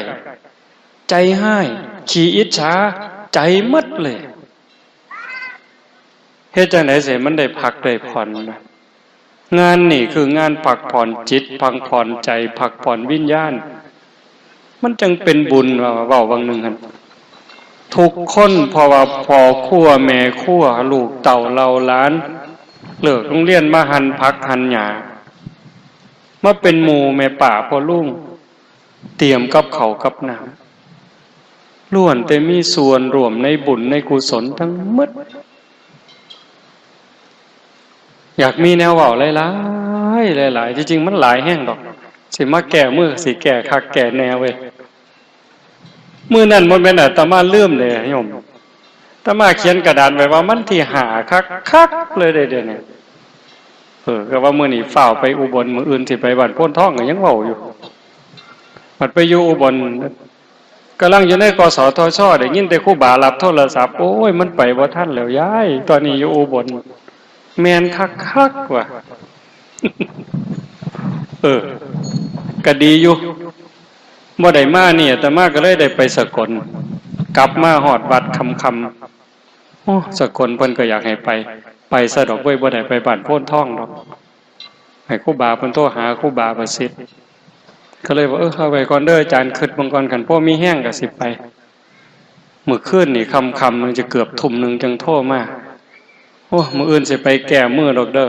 ใจให้ขี้อิจฉาใจหมดเลยเฮ็ดจังได๋สิมันได้พักได้ผ่อนนะงานนี่คืองานพักผ่อนจิตพักผ่อนใจพักผ่อนวิญญาณมันจึงเป็นบุญว่าเว้าบางนึงหั่นทุกคนเพราะว่าพ่อครัวแม่ครัวลูกเต้าเราหลานเลิกโรงเรียนมาหั่นผักหั่นหญ้ามาเป็นหมู่แม่ป่าพ่อลุงเตรียมกับข้าวกับน้ำล้วนแต่มีส่วนร่วมในบุญในกุศลทั้งหมดอยากมีแนวเว้าหลายๆจริงๆมันหลายแห้งดอกสิมาแก้มือสิแก้คักแก้แนวเว้ยมื้อนั้นบ่แม่นอาตมาลืมเลยโยมอาตมาเขียนกระดาษไว้ว่ามันที่5คักๆเลยเดี๋ยวนี้ก็ว่ามื้อนี้ฟ้าวไปอุบลมื้ออื่นสิไปบ้านโพนทองก็ยังเว้าอยู่ บัดไปอยู่อุบลกำลังอยู่ในกสทช.ได้ยินแต่ครูบารับโทรศัพท์โอ้ยมันไปบ่ทันแล้วยายตอนนี้อยู่อุบลแม่นคักๆว่ะก็ดีอยู่บ่ได้มาเนี่ยแต่มาก็เลยได้ไปสกลกลับมาฮอดวัดคำโอ้สกลเพิ่นก็อยากให้ไปซะดอกเว้ยบ่ได้ไปบ้านโพนทองดอกให้ครูบาเพิ่นโทรหาครูบาประสิทธิ์ก็เลยว่าเอาไว้ก่อนเด้ออาจารย์คิดบังก่อนคันพ่อมีแห้งก็สิไปมื้อคืนนี่ค่ำๆนึงจะเกือบทุ่มนึงจังโทรมาโอ้มื้ออื่นสิไปแก้มื้อดอกเด้อ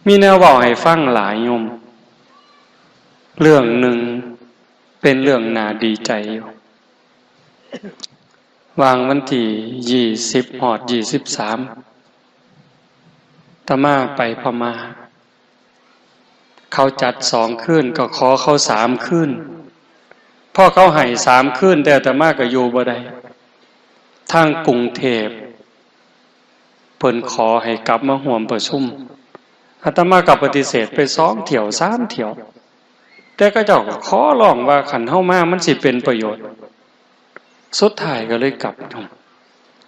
มีแนวเว้าให้ฟังหลายโยมเรื่องหนึ่งเป็นเรื่องน่าดีใจอยู่วางวันที่20 ฮอด 23ตมาไปพม่าเขาจัด2 คืนก็ขอเขา3 คืนพ่อเขาให้3 คืนแต่อาตมาก็อยู่บ่ได้ทางกรุงเทพเพิ่นขอให้กลับมาร่วมประชุมอาตมาก็ปฏิเสธไป2 เที่ยว3 เที่ยวแต่ก็เจ้าก็ขอร้องว่าคันเฮามามันสิเป็นประโยชน์สุดท้ายก็เลยกลับ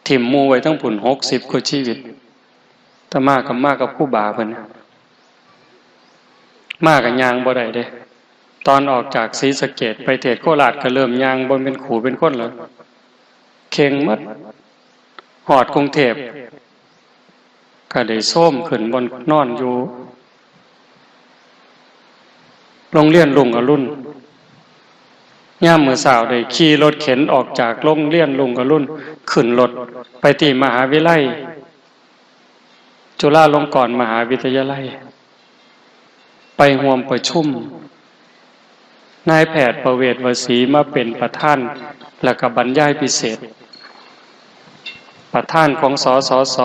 ถิ่มหมู่ไว้ทั้งพุ่น60 กว่าชีวิตอาตมาก็มากับครูบาเพิ่นมากับย่างบ่ได้เด้ตอนออกจากศรีสะเกษไปเทศโคราชก็เริ่มย่างบ่เป็นขู่เป็นคนแล้วเข่งหมดฮอดกรุงเทพก็ได้โซมขึ้นบนนอนอยู่โรงเรียนลุงอรุณย่ามมื้อเช้าได้ขี่รถเข็นออกจากโรงเรียนลุงอรุณขึ้นรถไปที่มหาวิทยาลัยจุฬาลงกรณ์มหาวิทยาลัยไปร่วมประชุมนายแพทย์ประเวศวสีมาเป็นประธานแล้วก็บรรยายพิเศษประธานของสสส.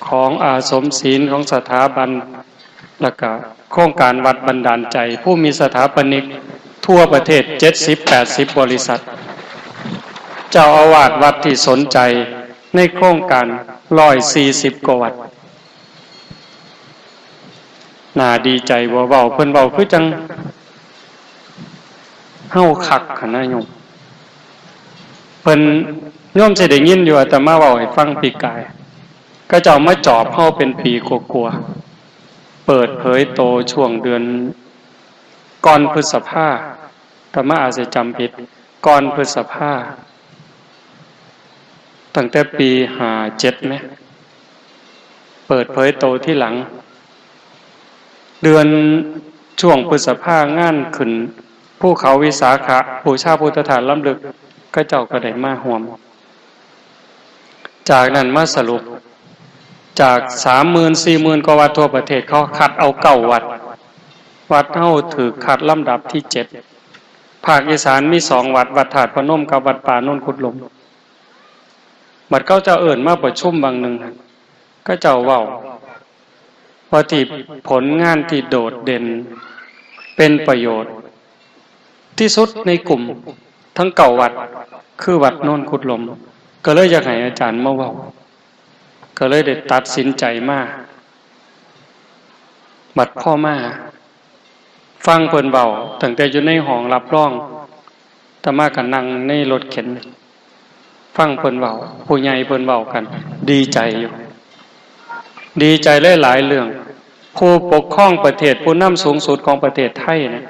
ของอาสมศีลของสถาบันแล้วก็โครงการวัดบันดาลใจผู้มีสถาปนิกทั่วประเทศ 70-80 บริษัทเจ้าอาวาสวัดที่สนใจในโครงการ140 กว่าวัดน่าดีใจว่าเว้าเพิ่นเว้าคือจังเฮาคักคั่นนะโยมเพิ่นโยมสิได้ยินอยู่อาตมาเว้าให้ฟังปีกายก็เจ้ามาจอบเฮาเป็นปีกว่าๆเปิดเผยโตช่วงเดือนก่อนพฤษภาอาตมาอาจจะจำผิดก่อนพฤษภาตั้งแต่ปี57มั้ยเปิดเผยโตที่หลังเดือนช่วงพฤษภางานขึ้นภูเขาวิสาขะบูชาพุทธฐานล้ำลึกก็เจ้าก็ได้มาร่วมจากนั้นมาสรุปจาก 30,000-40,000 กว่าวัดทั่วประเทศเขาคัดเอา9 วัดเฮาถูกคัดลำดับที่7ภาคอีสานมี2 วัดวัดธาตุพนมกับวัดป่าโนนขุดลมบัดเขาเจ้าเอิ้นมาประชุมบางนึงก็เจ้าเว้าว่าที่ผลงานที่โดดเด่นเป็นประโยชน์ที่สุดในกลุ่มทั้ง9 วัดคือวัดโนนขุดลมก็เลยอยากให้อาจารย์มาเว้าก็เลยได้ตัดสินใจมาบัดพ่อมาฟังเพิ่นเว้าตั้งแต่อยู่ในห้องรับรองอาตมาก็นั่งในรถเข็นฟังเพิ่นเว้าผู้ใหญ่เพิ่นเว้ากันดีใจอยู่ดีใจหลายๆเรื่องผู้ปกครองประเทศผู้นำสูงสุดของประเทศไทยนะ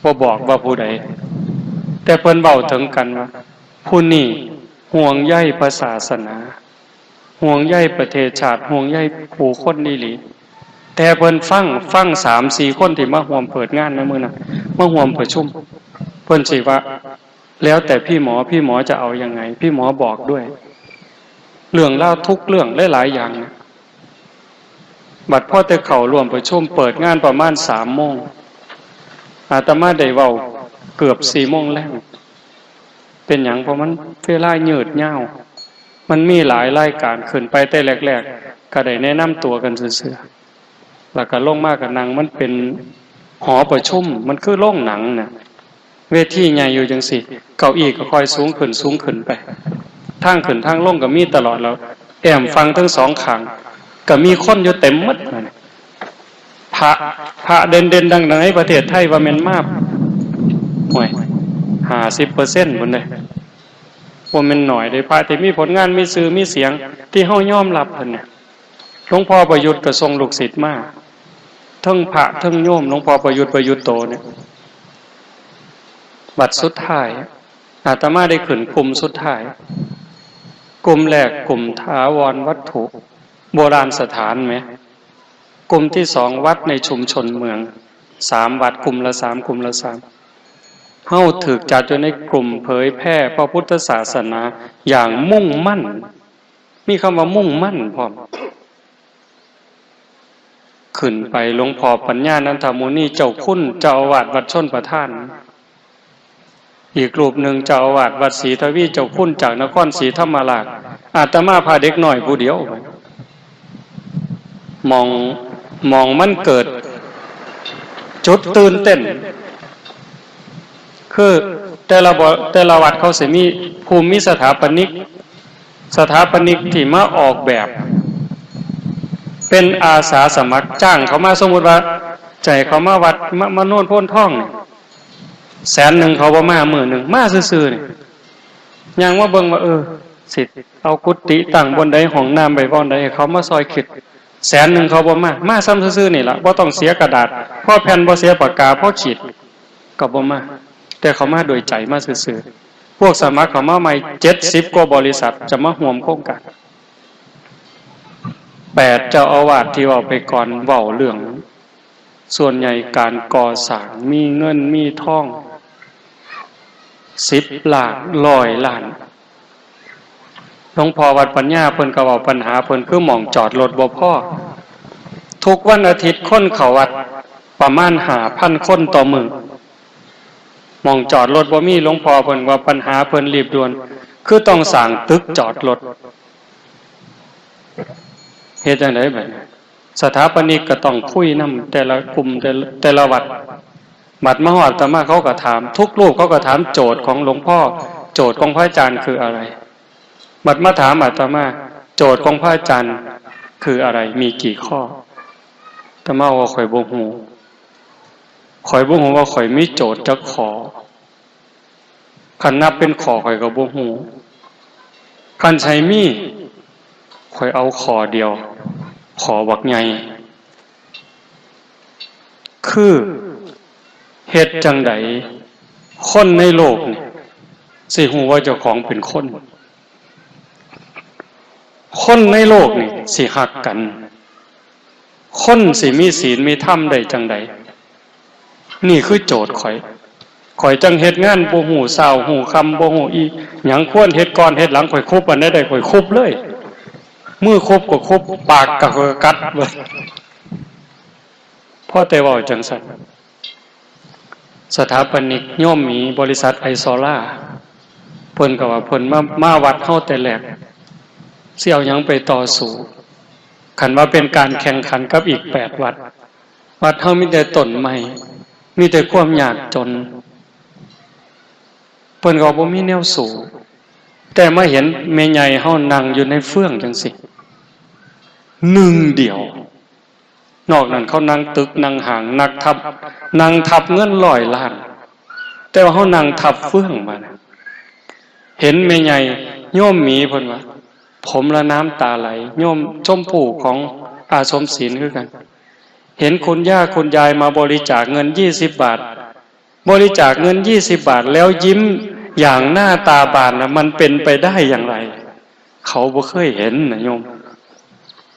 บ่บอกว่าผู้ใดแต่เพิ่นเว้าถึงกันว่าผู้นี้ห่วงใยพระศาสนาห่วงใยประเทศชาติห่วงใยผู้คนนี่หลีแต่เพิ่นฟัง 3-4 คนที่มาร่วมเปิดงานในมื้อนั้นมาร่วมประชุมเพิ่นสิว่าแล้วแต่พี่หมอจะเอายังไงพี่หมอบอกด้วยเรื่องเล่าทุกเรื่องหลายๆอย่างนะบัดพ่อแต่เข้าร่วมประชุมเปิดงานประมาณ 3 โมงอาตมาได้เว้าเกือบ 4 โมงแล้วเป็นหยังเพราะมันเวลายืดยาวมันมีหลายรายการขึ้นไปแต่แรกๆก็ได้แนะนำตัวกันซื่อๆแล้วก็ลงมาก็นั่งมันเป็นหอประชุมมันคือโรงหนังน่ะเวทีใหญ่อยู่จังซี่เก้าอี้ก็ค่อยสูงขึ้นไปทางขึ้นทางลงก็มีตลอดแล้วแอมฟังทั้ง2ข้างก็มีคนอยู่เต็มหมดพระเด่นๆดังๆในประเทศไทยว่าแม่นมา ห่วย50%พุ่นเด้บ่แม่นน้อยเด้พระที่มีผลงานมีชื่อมีเสียงที่เฮายอมรับเพิ่นเนี่ยหลวงพ่อประยุทธ์ก็ส่งลูกศิษย์มาทั้งพระทั้งโยมหลวงพ่อประยุทธ์โตเนี่ยบัดสุดท้ายอาตมาได้ขึ้นกลุ่มสุดท้ายกลุ่มแรกกลุ่มถาวรวัตถุโบราณสถานไหมกลุ่มที่2วัดในชุมชนเมือง3วัดกลุ่มละ3กลุ่มละ3เฮาถูกจัดอยู่ในกลุ่มเผยแพร่พระพุทธศาสนาอย่างมุ่งมั่นมีคำว่ามุ่งมั่นพร้อมขึ้นไปหลวงพ่อปัญญานันทมุนีเจ้าคุณเจ้าอาวาสวัดชนประทานอีกรูปหนึ่งเจ้าอาวาสวัดศรีทวีเจ้าคุณจากนครศรีธรรมราชอาตมาพาเด็กน้อยผู้เดียวมองมันเกิดจุดตื่นเต้นคือแต่ละวัดเขาสิมีภูมิสถาปนิกที่มาออกแบบเป็นอาสาสมัครจ้างเขามาสมมุติว่าใจเขามาวัดมาโน่นโพ้นท่อง100,000เขาบ่มามื้อนึงมาซื่อๆนี่ยังว่าเบิ่งว่าสิเอากุฏิตั้งบนใดห้องน้ำไว้บ่อนใดให้เขามาซอยคิด100,000เขาบ่มาซ้ำซื่อๆนี่ล่ะบ่ต้องเสียกระดาษพอแผ่นบ่เสียปากกาพอขีดก็บ่มาแต่เขามาโดยใจมาซื่อๆพวกสมัครเขามาใหม่70กว่าบริษัทจะมาร่วมโครงการ8เจ้าอาวาสที่เว้าไปก่อนเว้าเรื่องส่วนใหญ่การก่อสร้างมีเงินมีทอง10 ล้าน100 ล้านหลวงพ่อวัดปัญญาเพิ่นก็เว้าปัญหาเพิ่นคือหม่องจอดรถบ่พอทุกวันอาทิตย์คนเข้าวัดประมาณ 5,000 คนต่อมื้อหม่องจอดรถบ่มีหลวงพ่อเพิ่นว่าปัญหาเพิ่นรีบด่วนคือต้องสร้างตึกจอดรถเฮ็ดจังได๋บัดนี้สถาปนิกก็ต้องคุยนำแต่ละกลุ่มแต่ละวัดบัดมาฮอดอาตมาเขาก็ถามทุกรูปเขาก็ถามโจทย์ของหลวงพ่อโจทย์ของพระอาจารย์คืออะไรบัดมาถามอาตมาโจทย์ของพระอาจารย์คืออะไรมีกี่ข้ออาตมาว่าข่อยบ่ฮู้ว่าข่อยมีโจทย์จักข้อคันนับเป็นข้อข่อยก็บ่ฮู้คันใช้มีข่อยเอาข้อเดียวขอบักใหญ่คือเฮ็ดจังไดคนในโลกนี่สิฮู้ว่าเจ้าของเป็นคนในโลกนี่สิฮักกันคนสิมีศีลมีธรรมได้จังไดนี่คือโจทย์ข่อยจังเฮ็ดงานบ่ฮู้เช้าฮู้ค่ำบ่ฮู้อีหยังควรเฮ็ดก่อนเฮ็ดหลังข่อยคุบอันใดได้ข่อยคุบเลยมือคบก็คบปากก็กัดเบิดพ่อแต่ว่าจังซั่นสถาปนิกโยมหมีบริษัทไอซอล่าเพิ่นก็ว่าเพิ่นมาวัดเฮาแต่แรกสิเอาหยังไปต่อสู้คันว่าเป็นการแข่งขันกับอีก8วัดเฮามีแต่ต้นไม้มีแต่ความยากจนเพิ่นก็บ่มีแนวสู้แต่มาเห็นแม่ใหญ่เฮานั่งอยู่ในเฟื่องจังซี่1 เดียวนอกนั้นเขานั่งตึกนั่งห่างนั่งทับเงิน100 ล้านแต่ว่าเฮานั่งทับเฟื่องมานะเห็นแม่ใหญ่โยมหมีเพิ่นว่าผมละน้ำตาไหลโยมชมพู่ของอาสมศีลคือกันเห็นคุณย่าคุณยายมาบริจาคเงิน20 บาทบริจาคเงิน20 บาทแล้วยิ้มอย่างหน้าตาบานนะมันเป็นไปได้อย่างไรเขาบ่เคยเห็นนะโยม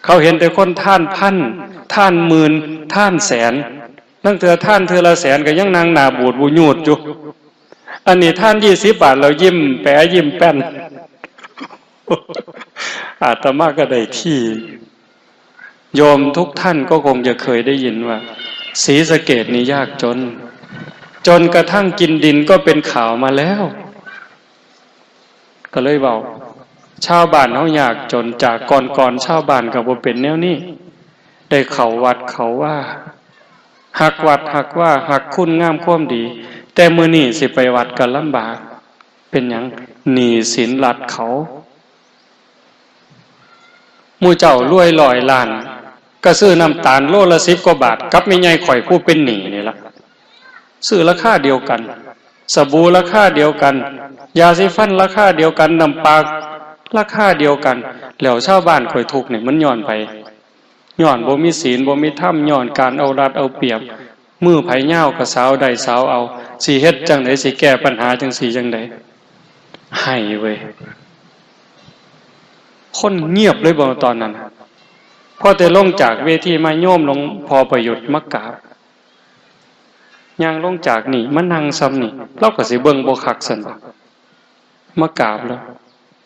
เขาเห็นแต่คนท่านพันท่านหมื่นท่านแสนนั่งเถื่อท่านเถื่อละแสนก็ยังนางหน้าบูดบูญูดอยู่อันนี้ท่าน20 บาทเรายิ้มแป๋ยิ้มแป้นอาตมาก็ได้ที่โยมทุกท่านก็คงจะเคยได้ยินว่าศรีสะเกษนี่ยากจนกระทั่งกินดินก็เป็นข่าวมาแล้วก็เลยบอกชาวบ้านเฮายากจนจากก่อนชาวบ้านก็บ่เป็นแนวนี้ได้เข้าวัดเขาว่าฮักวัดฮักว่าฮักคุณงามความดีแต่มื้อนี้สิไปวัดก็ลำบากเป็นหยังหนี้สินรัดเขาหมู่เจ้ารวย100 ล้านก็ซื้อน้ำตาลโลละ10 กว่าบาทกับแม่ใหญ่ข่อยผู้เป็นหนี้นี่ล่ะซื้อราคาเดียวกัน สบู่ราคาเดียวกันยาสีฟันราคาเดียวกันน้ำปลาราคาเดียวกันแล้วชาวบ้านข่อยทุกข์นี่มันย้อนไปย้อนบ่มีศีลบ่มีธรรมย้อนการเอารัดเอาเปรียบมือไผเหย้าก็สาวได้สาวเอาสิเฮ็ดจังได๋สิแก้ปัญหาจังซี่จังได๋ให้เว้ยคนเงียบเลยบ่ตอนนั้นพอแต่ลงจากเวทีมาโยมลงพอประยุทธ์มากราบย่างลงจากนี่มานั่งซ้ำนี่เราก็สิเบิ่งบ่คักซั่นบ่มากราบแล้ว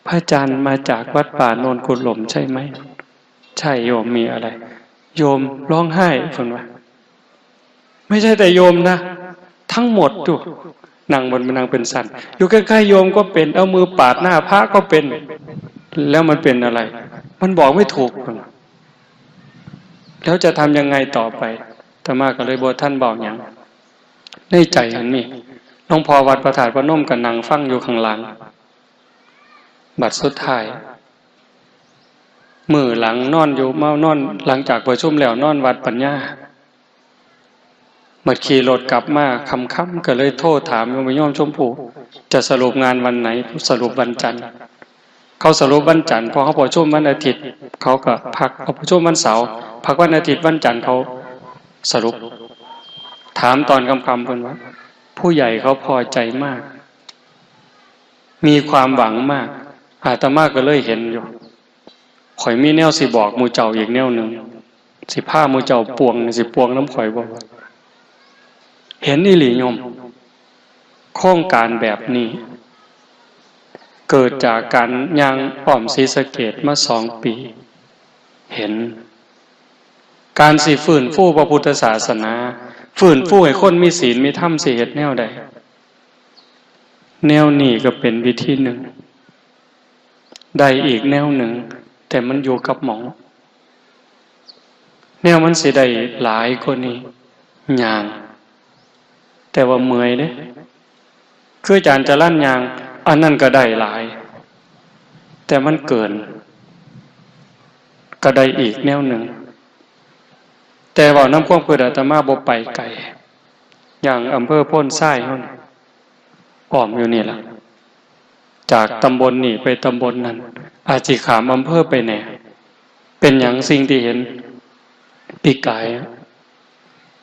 พระอาจารย์มาจากวัดป่าโนนกุหลมใช่ไหมใช่โยมมีอะไรโยมร้องไห้เพิ่นว่าไม่ใช่แต่โยมนะทั้งหมดดูนั่งบนมันนั่งเป็นสันอยู่ใกล้ๆโยมก็เป็นเอามือปาดหน้าพระก็เป็นแล้วมันเป็นอะไรมันบอกไม่ถูกแล้วจะทำยังไงต่อไปอาตมาก็เลยบอกท่านบอกอย่างในใจอันนี้หลวงพ่อวัดประถาดพระนมกับนางฟังอยู่ข้างหลังบัดสุดท้ายมือหลังนอนอยู่เมานอนหลังจากประชุมแล้วนอนวัดปัญญาเมื่อขี่รถกลับมาค่ำๆก็เลยโทรถามโยมชมพูจะสรุปงานวันไหนสรุปวันจันทร์เขาสรุปวันจันทร์พอเขาประชุมวันอาทิตย์เขาก็พักเขาประชุมวันเสาร์พักวันอาทิตย์วันจันทร์เขาสรุปถามตอนค่ำๆเพิ่นว่าผู้ใหญ่เขาพอใจมากมีความหวังมากอาตมาก็เลยเห็นอยู่ข่อยมีแนวสิบอกหมู่เจ้าอีกแนวหนึ่งสิผ้าหมู่เจ้าปวงสิปวงน้ำข่อยบ่เห็นอีหลีโยมโครงการแบบนี้เกิดจากการย่างอ้อมศรีสะเกษมา2 ปีเห็นการสิฟื้นฟูพระพุทธศาสนาฟื้นฟูให้คนมีศีลมีธรรมสิเฮ็ดแนวใดแนวนี้ก็เป็นวิธีหนึ่งได้อีกแนวหนึ่งแต่มันอยู่กับหมอแนวมันสิได้หลายกว่านี้ย่างแต่ว่าเมื่อยเด้คืออาจารย์จะลั่นยางอันนั้นก็ได้หลายแต่มันเกินก็ได้อีกแนวหนึ่งแต่ว่าน้ำความเกิดอาตมาบ่ไปไกลอย่างอำเภอโพ้นทรายเฮานี่อ้อมอยู่นี่ล่ะจากตำบลนี่ไปตำบลนั้นอาจสิขามอำเภอไปแหน่เป็นหยังสิ่งที่เห็นปีกาย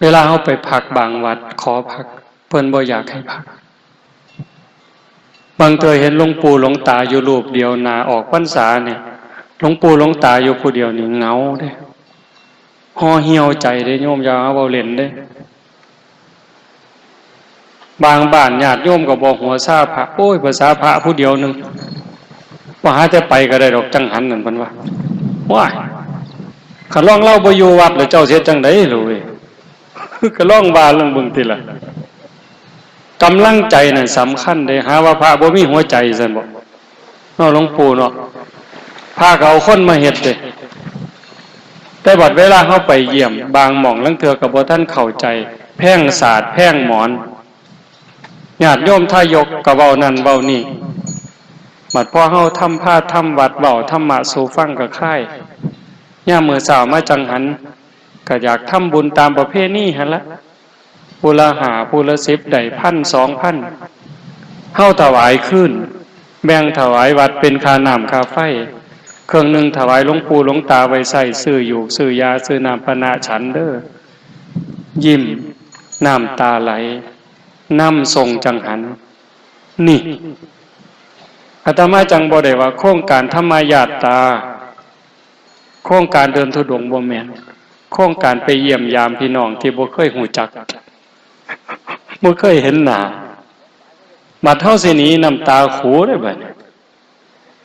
เวลาเฮาไปพักบางวัดขอพักเพิ่นบ่อยากให้พักบางเทื่อเห็นหลวงปู่หลวงตาอยู่รูปเดียวนาออกพรรษาเนี่ยหลวงปู่หลวงตาอยู่ผู้เดียวนี่เหงาเด้ห่อเหี่ยวใจเด้โยมอย่าเอาเว้าเล่นเด้บางบ้านญาติโยมก็บ่หัวซาพระโอ้ยภาษาพระผู้เดียวนึงว่าหาแต่ไปก็ได้ดอกจังหันนั่นเพิ่นว่าว้ายคันลองเล่าบ่อยู่วัดแล้วเจ้าเฮ็ดจังได๋ล่ะเว้ยก็ลองว่าเรื่องเบิ่งติล่ะกำลังใจนั่นสำคัญเด้หาว่าพระบ่มีหัวใจซั่นบ่เนาะหลวงปู่เนาะพาก็เอาคนมาเฮ็ดเด้แต่บัดเวลาเฮาไปเยี่ยมบางหม่องลางเทื่อก็บ่ทันเข้าใจแพ่งศาสตร์แพ่งหมอนญาติโยมทายกก็เว้านั่นเว้านี่บัดพอเฮาทำพาทำวัดเว้าธรรมะสู่ฟังก็คล้ายยามมื้อเช้ามาจังหันก็อยากทำบุญตามประเพณีหั่นละผู้ละ5ผู้ละ10ได้ 1,000 2,000เฮาถวายคืนแบ่งถวายวัดเป็นค่าน้ำค่าไฟเครื่องนึงถวายหลวงปู่หลวงตาไว้ใช้ซื้ออยู่ซื้อยาซื้อน้ำปนะฉันเด้อยิ้มน้ำตาไหลน้ำทรงจังหันนี่อาตมาจังบ่ได้ว่าโครงการธรรมญาตราโครงการเดินธุดงค์บ่แม่นโครงการไปเยี่ยมยามพี่น้องที่บ่เคยหูจักบ่เคยเห็นหน้าบัดเฮาสิหนีน้ำตาขูได้บัด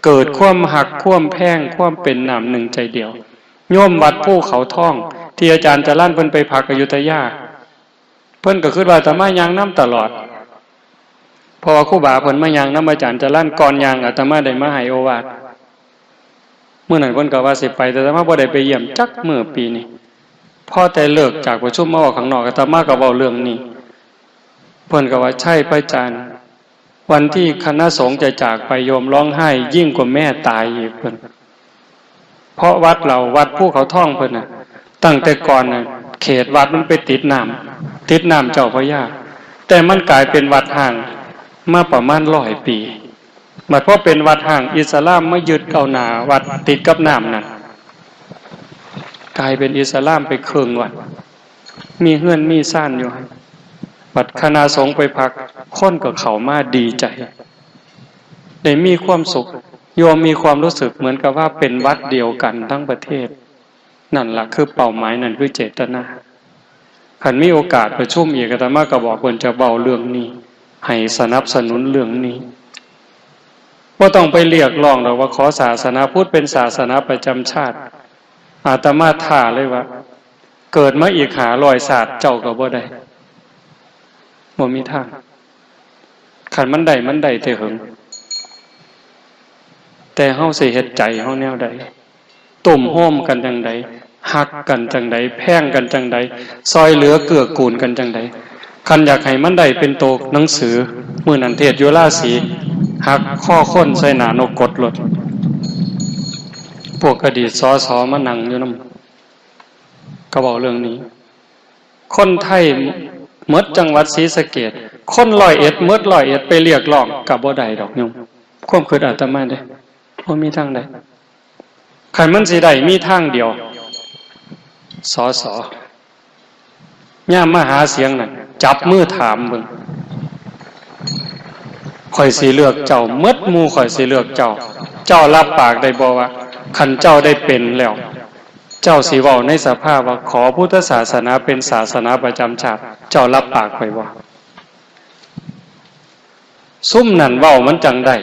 เกิดความหักความแพงความเป็นน้ำหนึ่งใจเดียวโยมวัดภูเขาทองที่อาจารย์จะลั่นเพิ่นไปพักอยุธยาเพิ่นก็คิดว่าอาตมาย่างน้ำตลอดเพราะว่าครูบาเพิ่นมาย่างน้ำอาจารย์จะลั่นก่อนย่างอาตมาได้มาให้โอวาทเมื่อนั้นเพิ่นก็ว่าสิไปแต่อาตมาบ่ได้ไปเยี่ยมจักมื้อปีนี้พอแต่เลิกจากประชุมมาออกข้างนอกอาตมาก็เว้าเรื่องนี้เพิ่นก็ว่าใช่พระอาจารย์วันที่คณะสงฆ์จะจากไปโยมร้องไห้ยิ่งกว่าแม่ตายอีกเพิ่นเพราะวัดเราวัดภูเขาทองเพิ่นน่ะตั้งแต่ก่อนน่ะเขตวัดมันไปติดน้ำเจ้าพระยาแต่มันกลายเป็นวัดห่าง มาประมาณ100 ปีบัดพอเป็นวัดห่างอิสลามมายึดเอาหน้าวัดติดกับน้ำนั่นกลายเป็นอิสลามไปครึ่งวัดมีเฮือนมีซ่านอยู่บัดคณะสงฆ์ไปพักคนก็เข้ามาดีใจได้มีความสุขโยมมีความรู้สึกเหมือนกับว่าเป็นวัดเดียวกันทั้งประเทศนั่นล่ะคือเป้าหมายนั่นคือเจตนาคันมีโอกาสประชุมอีกอาตมาก็บอกควรจะเบาเรื่องนี้ให้สนับสนุนเรื่องนี้บ่ต้องไปเรียกร้องหรอกว่าขอศาสนาพุทธเป็นศาสนาประจำชาติอาตมาท้าเลยว่าเกิดมาอีก500 ศาสตร์เจ้าก็บ่ได้บ่มีทางคันมันได้แต่หึงแต่เฮาสิเฮ็ดใจเฮาแนวใดตุ่มโฮมกันจังใดฮักกันจังใดแพงกันจังใดซอยเหลือเกื้อกูลกันจังใดคันอยากให้มันได้เป็นโตหนังสือมื้อนั้นเทศอยู่ราศีหักข้อค้นใส่หน้านกกดรถพวกอดีตสสมานั่งอยู่นำก็บอกเรื่องนี้คนไทยหมดจังหวัดศรีสะเกษคน101หมด101ไปเรียกร้องก็บ่ได้ดอกโยมความคิดอาตมาเด้บ่มีทางใดคันมันสิได้มีทางเดียวสสย่ามมาหาเสียงนั่นจับมือถามเบิ่งข่อยสิเลือกเจ้าหมดหมู่ข่อยสิเลือกเจ้าเจ้ารับปากได้บ่ว่าคันเจ้าได้เป็นแล้วเจ้าสิเว้าในสภาพว่าขอพุทธศาสนาเป็นศาสนาประจำชาติเจ้ารับปากข่อยบ่ซุ่มนั่นเว้ามันจังได้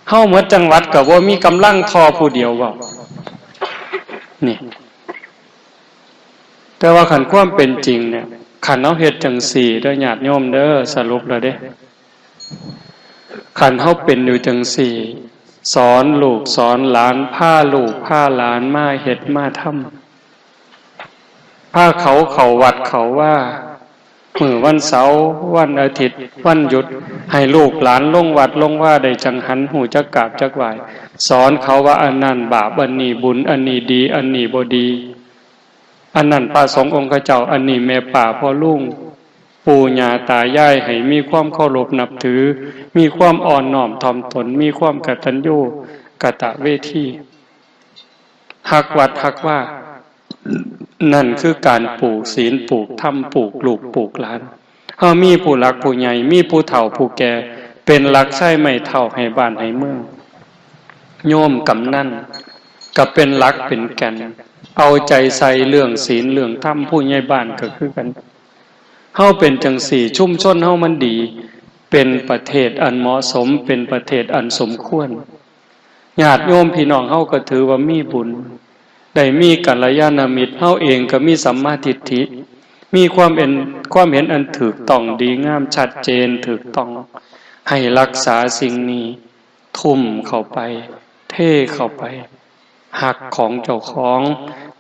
เฮาหมดจังหวัดก็บ่มีกำลังทอผู้เดียวเว้านี่แต่ว่าคันความเป็นจริงเนี่ยคันเฮาเฮ็ดจังซี่เด้อญาติโยมเด้อสรุปแล้วเด้คันเฮาเป็นอยู่จังซี่สอนลูกสอนหลานพาลูกพาหลานมาเฮ็ดมาทำพาเขาเข้าวัดเขาว่ามื้อวันเสาร์วันอาทิตย์วันหยุดให้ลูกหลานลงวัดลงว่าได้จังหันหูจักกราบจักไหว้สอนเขาว่าอันนั้นบาปอันนี้บุญอันนี้ดีอันนี้บ่ดีอันนั้นพระสงฆ์องค์เจ้าอันนี้แม่ป่าพ่อลุงปู่ย่าตายายให้มีความเคารพนับถือมีความอ่อนน้อมถ่อมตนมีความกตัญญูกตเวทีฮักวัดฮักว่านั่นคือการปลูกศีลปลูกธรรมปลูกลูกปลูกหลานเฮามีผู้หลักผู้ใหญ่มีผู้เฒ่าผู้แก่เป็นหลักใช้ไม้เฒ่าให้บ้านให้เมืองโยมกำนันก็เป็นหลักเป็นแก่นเอาใจใส่เรื่องศีลเรื่องธรรมผู้ใหญ่บ้านก็คือกันเฮาเป็นจังสี่ชุมชนเฮามันดีเป็นประเทศอันเหมาะสมเป็นประเทศอันสมควรญาติโยมพี่น้องเฮาก็ถือว่ามีบุญได้มีกัลยาณมิตรเฮาเองก็มีสัมมาทิฏฐิมีความเห็นอันถูกต้องดีงามชัดเจนถูกต้องให้รักษาสิ่งนี้ทุ่มเข้าไปเทเข้าไปหักของเจ้าของ